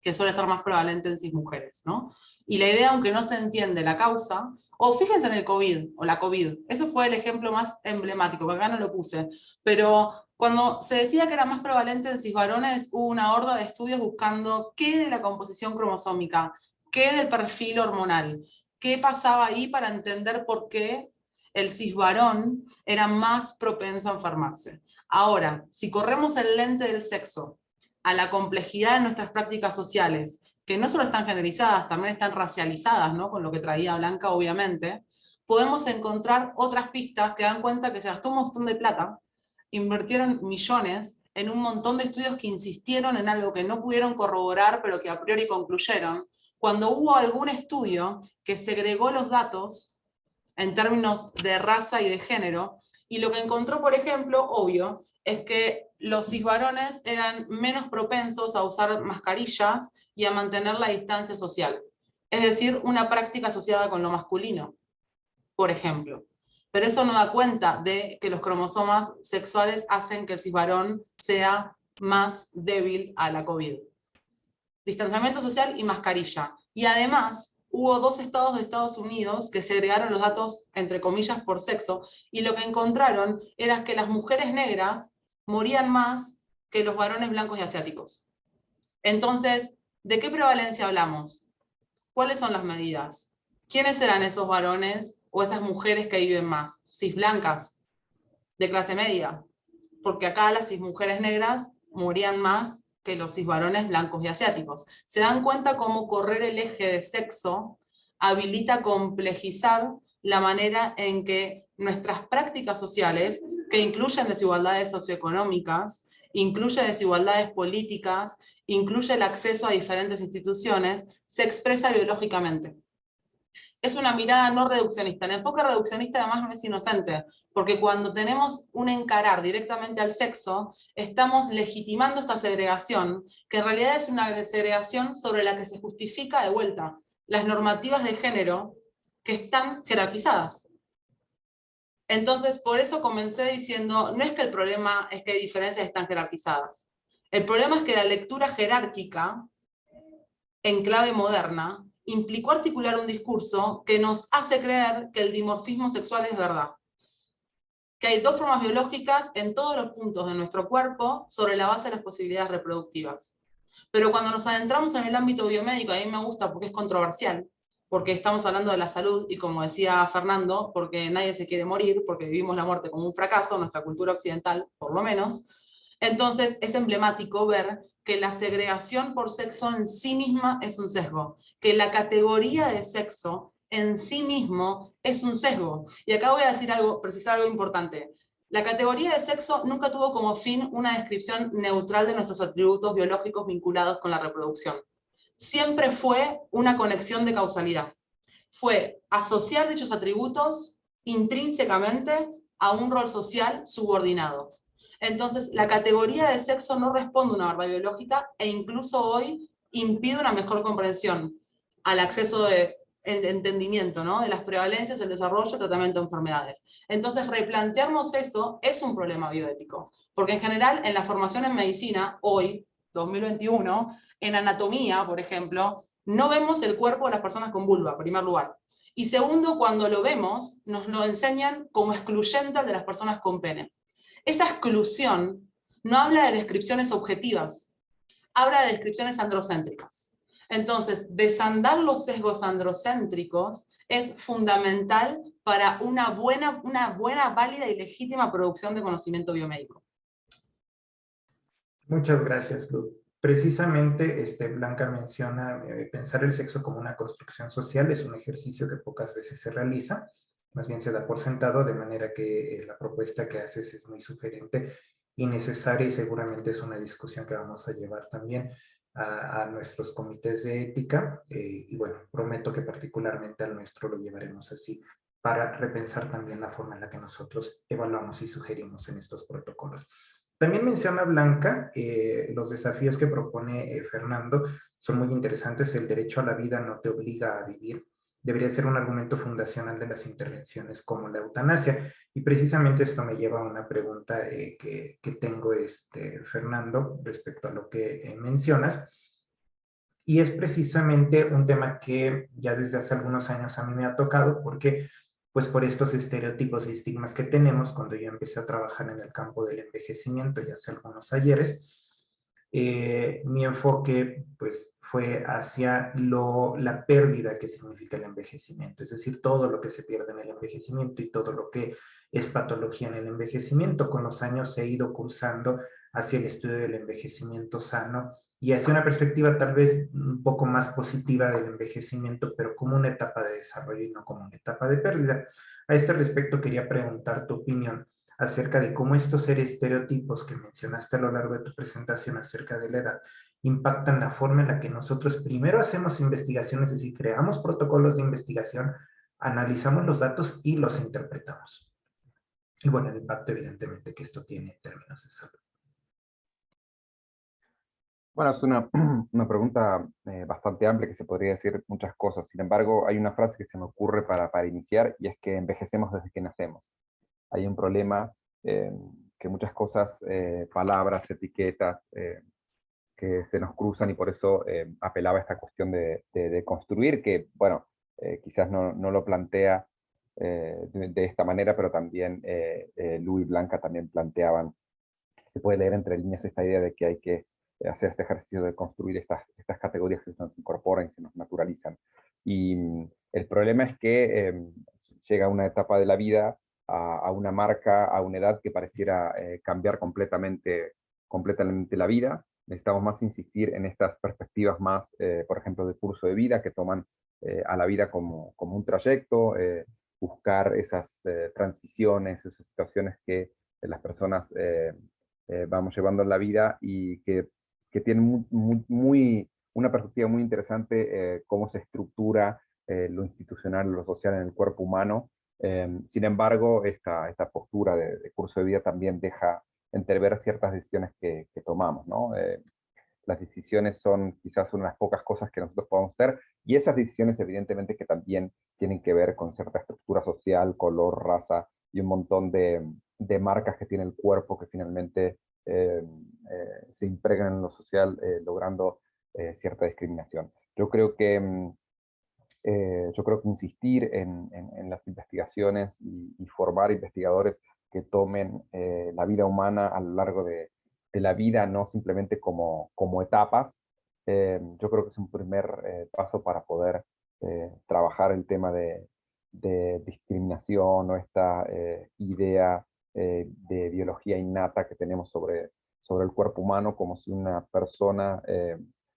que suele ser más prevalente en cismujeres, ¿no? Y la idea, aunque no se entiende la causa, o fíjense en el COVID, o la COVID, eso fue el ejemplo más emblemático, que acá no lo puse, pero cuando se decía que era más prevalente en cisvarones, hubo una horda de estudios buscando qué de la composición cromosómica, qué del perfil hormonal, qué pasaba ahí para entender por qué el cisvarón era más propenso a enfermarse. Ahora, si corremos el lente del sexo a la complejidad de nuestras prácticas sociales, que no solo están generizadas, también están racializadas, ¿no? Con lo que traía Blanca, obviamente, podemos encontrar otras pistas que dan cuenta que se gastó un montón de plata, invirtieron millones en un montón de estudios que insistieron en algo que no pudieron corroborar, pero que a priori concluyeron, cuando hubo algún estudio que segregó los datos en términos de raza y de género, y lo que encontró, por ejemplo, obvio, es que los cisvarones eran menos propensos a usar mascarillas y a mantener la distancia social. Es decir, una práctica asociada con lo masculino, por ejemplo. Pero eso no da cuenta de que los cromosomas sexuales hacen que el cisvarón sea más débil a la COVID. Distanciamiento social y mascarilla. Y además, hubo 2 estados de Estados Unidos que segregaron los datos, entre comillas, por sexo, y lo que encontraron era que las mujeres negras morían más que los varones blancos y asiáticos. Entonces, ¿de qué prevalencia hablamos? ¿Cuáles son las medidas? ¿Quiénes serán esos varones o esas mujeres que viven más? ¿Cisblancas? ¿De clase media? Porque acá las cismujeres negras morían más que los cisvarones blancos y asiáticos. ¿Se dan cuenta cómo correr el eje de sexo habilita complejizar la manera en que nuestras prácticas sociales, que incluyen desigualdades socioeconómicas, incluye desigualdades políticas, incluye el acceso a diferentes instituciones, se expresa biológicamente? Es una mirada no reduccionista. El enfoque reduccionista además no es inocente, porque cuando tenemos un encarar directamente al sexo, estamos legitimando esta segregación, que en realidad es una segregación sobre la que se justifica de vuelta las normativas de género que están jerarquizadas. Entonces, por eso comencé diciendo, no es que el problema es que hay diferencias que están jerarquizadas. El problema es que la lectura jerárquica, en clave moderna, implicó articular un discurso que nos hace creer que el dimorfismo sexual es verdad. Que hay 2 formas biológicas en todos los puntos de nuestro cuerpo sobre la base de las posibilidades reproductivas. Pero cuando nos adentramos en el ámbito biomédico, a mí me gusta porque es controversial, porque estamos hablando de la salud, y como decía Fernando, porque nadie se quiere morir, porque vivimos la muerte como un fracaso, nuestra cultura occidental, por lo menos. Entonces es emblemático ver que la segregación por sexo en sí misma es un sesgo, que la categoría de sexo en sí mismo es un sesgo. Y acá voy a decir algo, precisar algo importante. La categoría de sexo nunca tuvo como fin una descripción neutral de nuestros atributos biológicos vinculados con la reproducción. Siempre fue una conexión de causalidad. Fue asociar dichos atributos intrínsecamente a un rol social subordinado. Entonces, la categoría de sexo no responde a una verdad biológica e incluso hoy impide una mejor comprensión al acceso de entendimiento, ¿no? De las prevalencias, el desarrollo, el tratamiento de enfermedades. Entonces, replantearnos eso es un problema bioético, porque en general en la formación en medicina, hoy, 2021, en anatomía, por ejemplo, no vemos el cuerpo de las personas con vulva, en primer lugar. Y segundo, cuando lo vemos, nos lo enseñan como excluyente al de las personas con pene. Esa exclusión no habla de descripciones objetivas, habla de descripciones androcéntricas. Entonces, desandar los sesgos androcéntricos es fundamental para una buena, válida y legítima producción de conocimiento biomédico. Muchas gracias, Luz. Precisamente, Blanca menciona pensar el sexo como una construcción social, es un ejercicio que pocas veces se realiza, más bien se da por sentado, de manera que la propuesta que haces es muy sugerente y necesaria, y seguramente es una discusión que vamos a llevar también a nuestros comités de ética, y bueno, prometo que particularmente al nuestro lo llevaremos así, para repensar también la forma en la que nosotros evaluamos y sugerimos en estos protocolos. También menciona Blanca los desafíos que propone Fernando, son muy interesantes. El derecho a la vida no te obliga a vivir, debería ser un argumento fundacional de las intervenciones como la eutanasia. Y precisamente esto me lleva a una pregunta que tengo, Fernando, respecto a lo que mencionas. Y es precisamente un tema que ya desde hace algunos años a mí me ha tocado, porque pues por estos estereotipos y estigmas que tenemos, cuando yo empecé a trabajar en el campo del envejecimiento ya hace algunos ayeres, mi enfoque pues fue hacia la pérdida que significa el envejecimiento, es decir, todo lo que se pierde en el envejecimiento y todo lo que es patología en el envejecimiento. Con los años he ido cursando hacia el estudio del envejecimiento sano y hacia una perspectiva tal vez un poco más positiva del envejecimiento, pero como una etapa de desarrollo y no como una etapa de pérdida. A este respecto quería preguntar tu opinión acerca de cómo estos estereotipos que mencionaste a lo largo de tu presentación acerca de la edad impactan la forma en la que nosotros primero hacemos investigación, es decir, creamos protocolos de investigación, analizamos los datos y los interpretamos. Y bueno, el impacto evidentemente que esto tiene en términos de salud. Bueno, es una pregunta bastante amplia que se podría decir muchas cosas. Sin embargo, hay una frase que se me ocurre para iniciar, y es que envejecemos desde que nacemos. Hay un problema que muchas cosas, palabras, etiquetas, que se nos cruzan, y por eso apelaba a esta cuestión de construir, que, bueno, quizás no lo plantea de esta manera, pero también Lu y Blanca también planteaban, se puede leer entre líneas esta idea de que hay que hacer este ejercicio de construir estas categorías que se nos incorporan y se nos naturalizan. Y el problema es que llega una etapa de la vida, a una marca, a una edad que pareciera cambiar completamente la vida. Necesitamos más insistir en estas perspectivas más, por ejemplo, de curso de vida, que toman a la vida como un trayecto, buscar esas transiciones, esas situaciones que las personas vamos llevando en la vida, y que tienen una perspectiva muy interesante, cómo se estructura lo institucional, lo social en el cuerpo humano. Sin embargo, esta postura de curso de vida también deja entrever ciertas decisiones que tomamos, ¿no? Las decisiones son quizás una de las pocas cosas que nosotros podemos hacer, y esas decisiones evidentemente que también tienen que ver con cierta estructura social, color, raza, y un montón de marcas que tiene el cuerpo que finalmente se impregnan en lo social, logrando cierta discriminación. Yo creo que insistir en las investigaciones y formar investigadores que tomen la vida humana a lo largo de la vida, no simplemente como etapas, yo creo que es un primer paso para poder trabajar el tema de discriminación, o esta idea de biología innata que tenemos sobre el cuerpo humano, como si una persona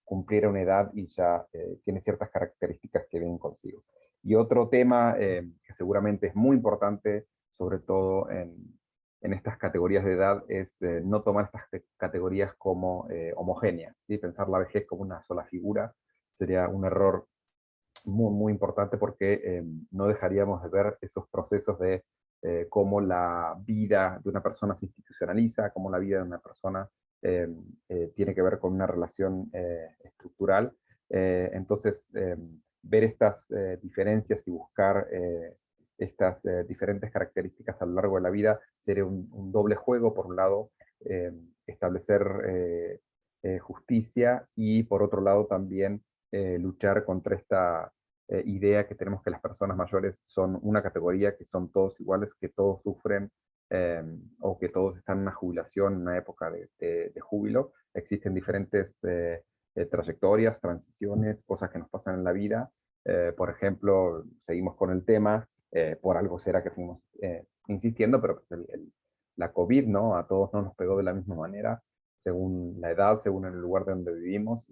cumpliera una edad y ya tiene ciertas características que vienen consigo. Y otro tema que seguramente es muy importante, sobre todo en estas categorías de edad, es no tomar estas categorías como homogéneas, ¿sí? Pensar la vejez como una sola figura sería un error muy importante, porque no dejaríamos de ver esos procesos de cómo la vida de una persona se institucionaliza, cómo la vida de una persona tiene que ver con una relación estructural. Entonces, ver estas diferencias y buscar estas diferentes características a lo largo de la vida sería un doble juego. Por un lado, establecer justicia, y por otro lado también luchar contra esta idea que tenemos que las personas mayores son una categoría, que son todos iguales, que todos sufren, o que todos están en una jubilación, en una época de júbilo. Existen diferentes trayectorias, transiciones, cosas que nos pasan en la vida. Por ejemplo, seguimos con el tema, por algo será que seguimos insistiendo, pero pues la COVID, ¿no? A todos no nos pegó de la misma manera, según la edad, según el lugar de donde vivimos,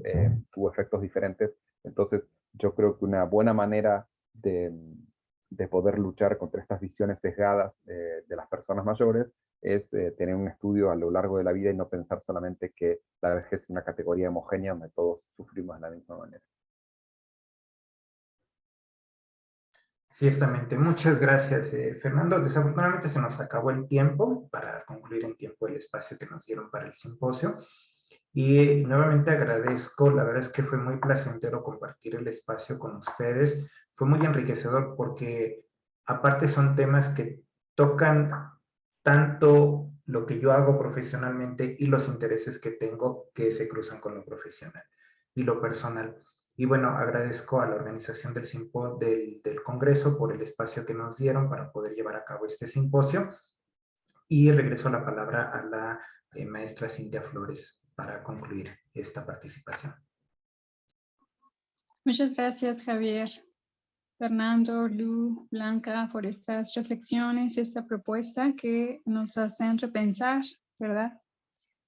tuvo efectos diferentes. Entonces, yo creo que una buena manera de poder luchar contra estas visiones sesgadas de las personas mayores es tener un estudio a lo largo de la vida, y no pensar solamente que la vejez es una categoría homogénea donde todos sufrimos de la misma manera. Ciertamente, muchas gracias, Fernando. Desafortunadamente se nos acabó el tiempo para concluir en tiempo el espacio que nos dieron para el simposio. Y nuevamente agradezco, la verdad es que fue muy placentero compartir el espacio con ustedes. Fue muy enriquecedor porque aparte son temas que tocan tanto lo que yo hago profesionalmente y los intereses que tengo que se cruzan con lo profesional y lo personal. Y bueno, agradezco a la organización del Congreso por el espacio que nos dieron para poder llevar a cabo este simposio. Y regreso la palabra a la maestra Cintia Flores para concluir esta participación. Muchas gracias, Javier, Fernando, Lu, Blanca, por estas reflexiones, esta propuesta que nos hacen repensar, ¿verdad?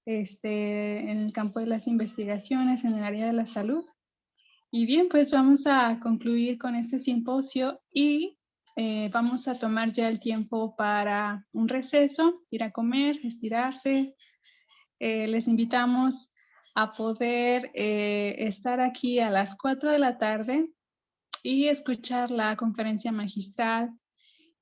en el campo de las investigaciones en el área de la salud. Y bien, pues vamos a concluir con este simposio y vamos a tomar ya el tiempo para un receso, ir a comer, estirarse. Les invitamos a poder estar aquí a las 4 de la tarde y escuchar la conferencia magistral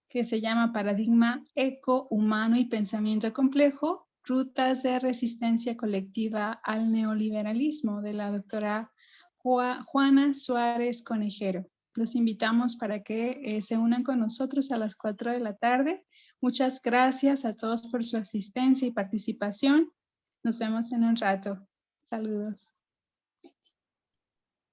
que se llama Paradigma Eco, Humano y Pensamiento Complejo, Rutas de Resistencia Colectiva al Neoliberalismo, de la doctora Juana Suárez Conejero. Los invitamos para que se unan con nosotros a las 4 de la tarde. Muchas gracias a todos por su asistencia y participación. Nos vemos en un rato. Saludos.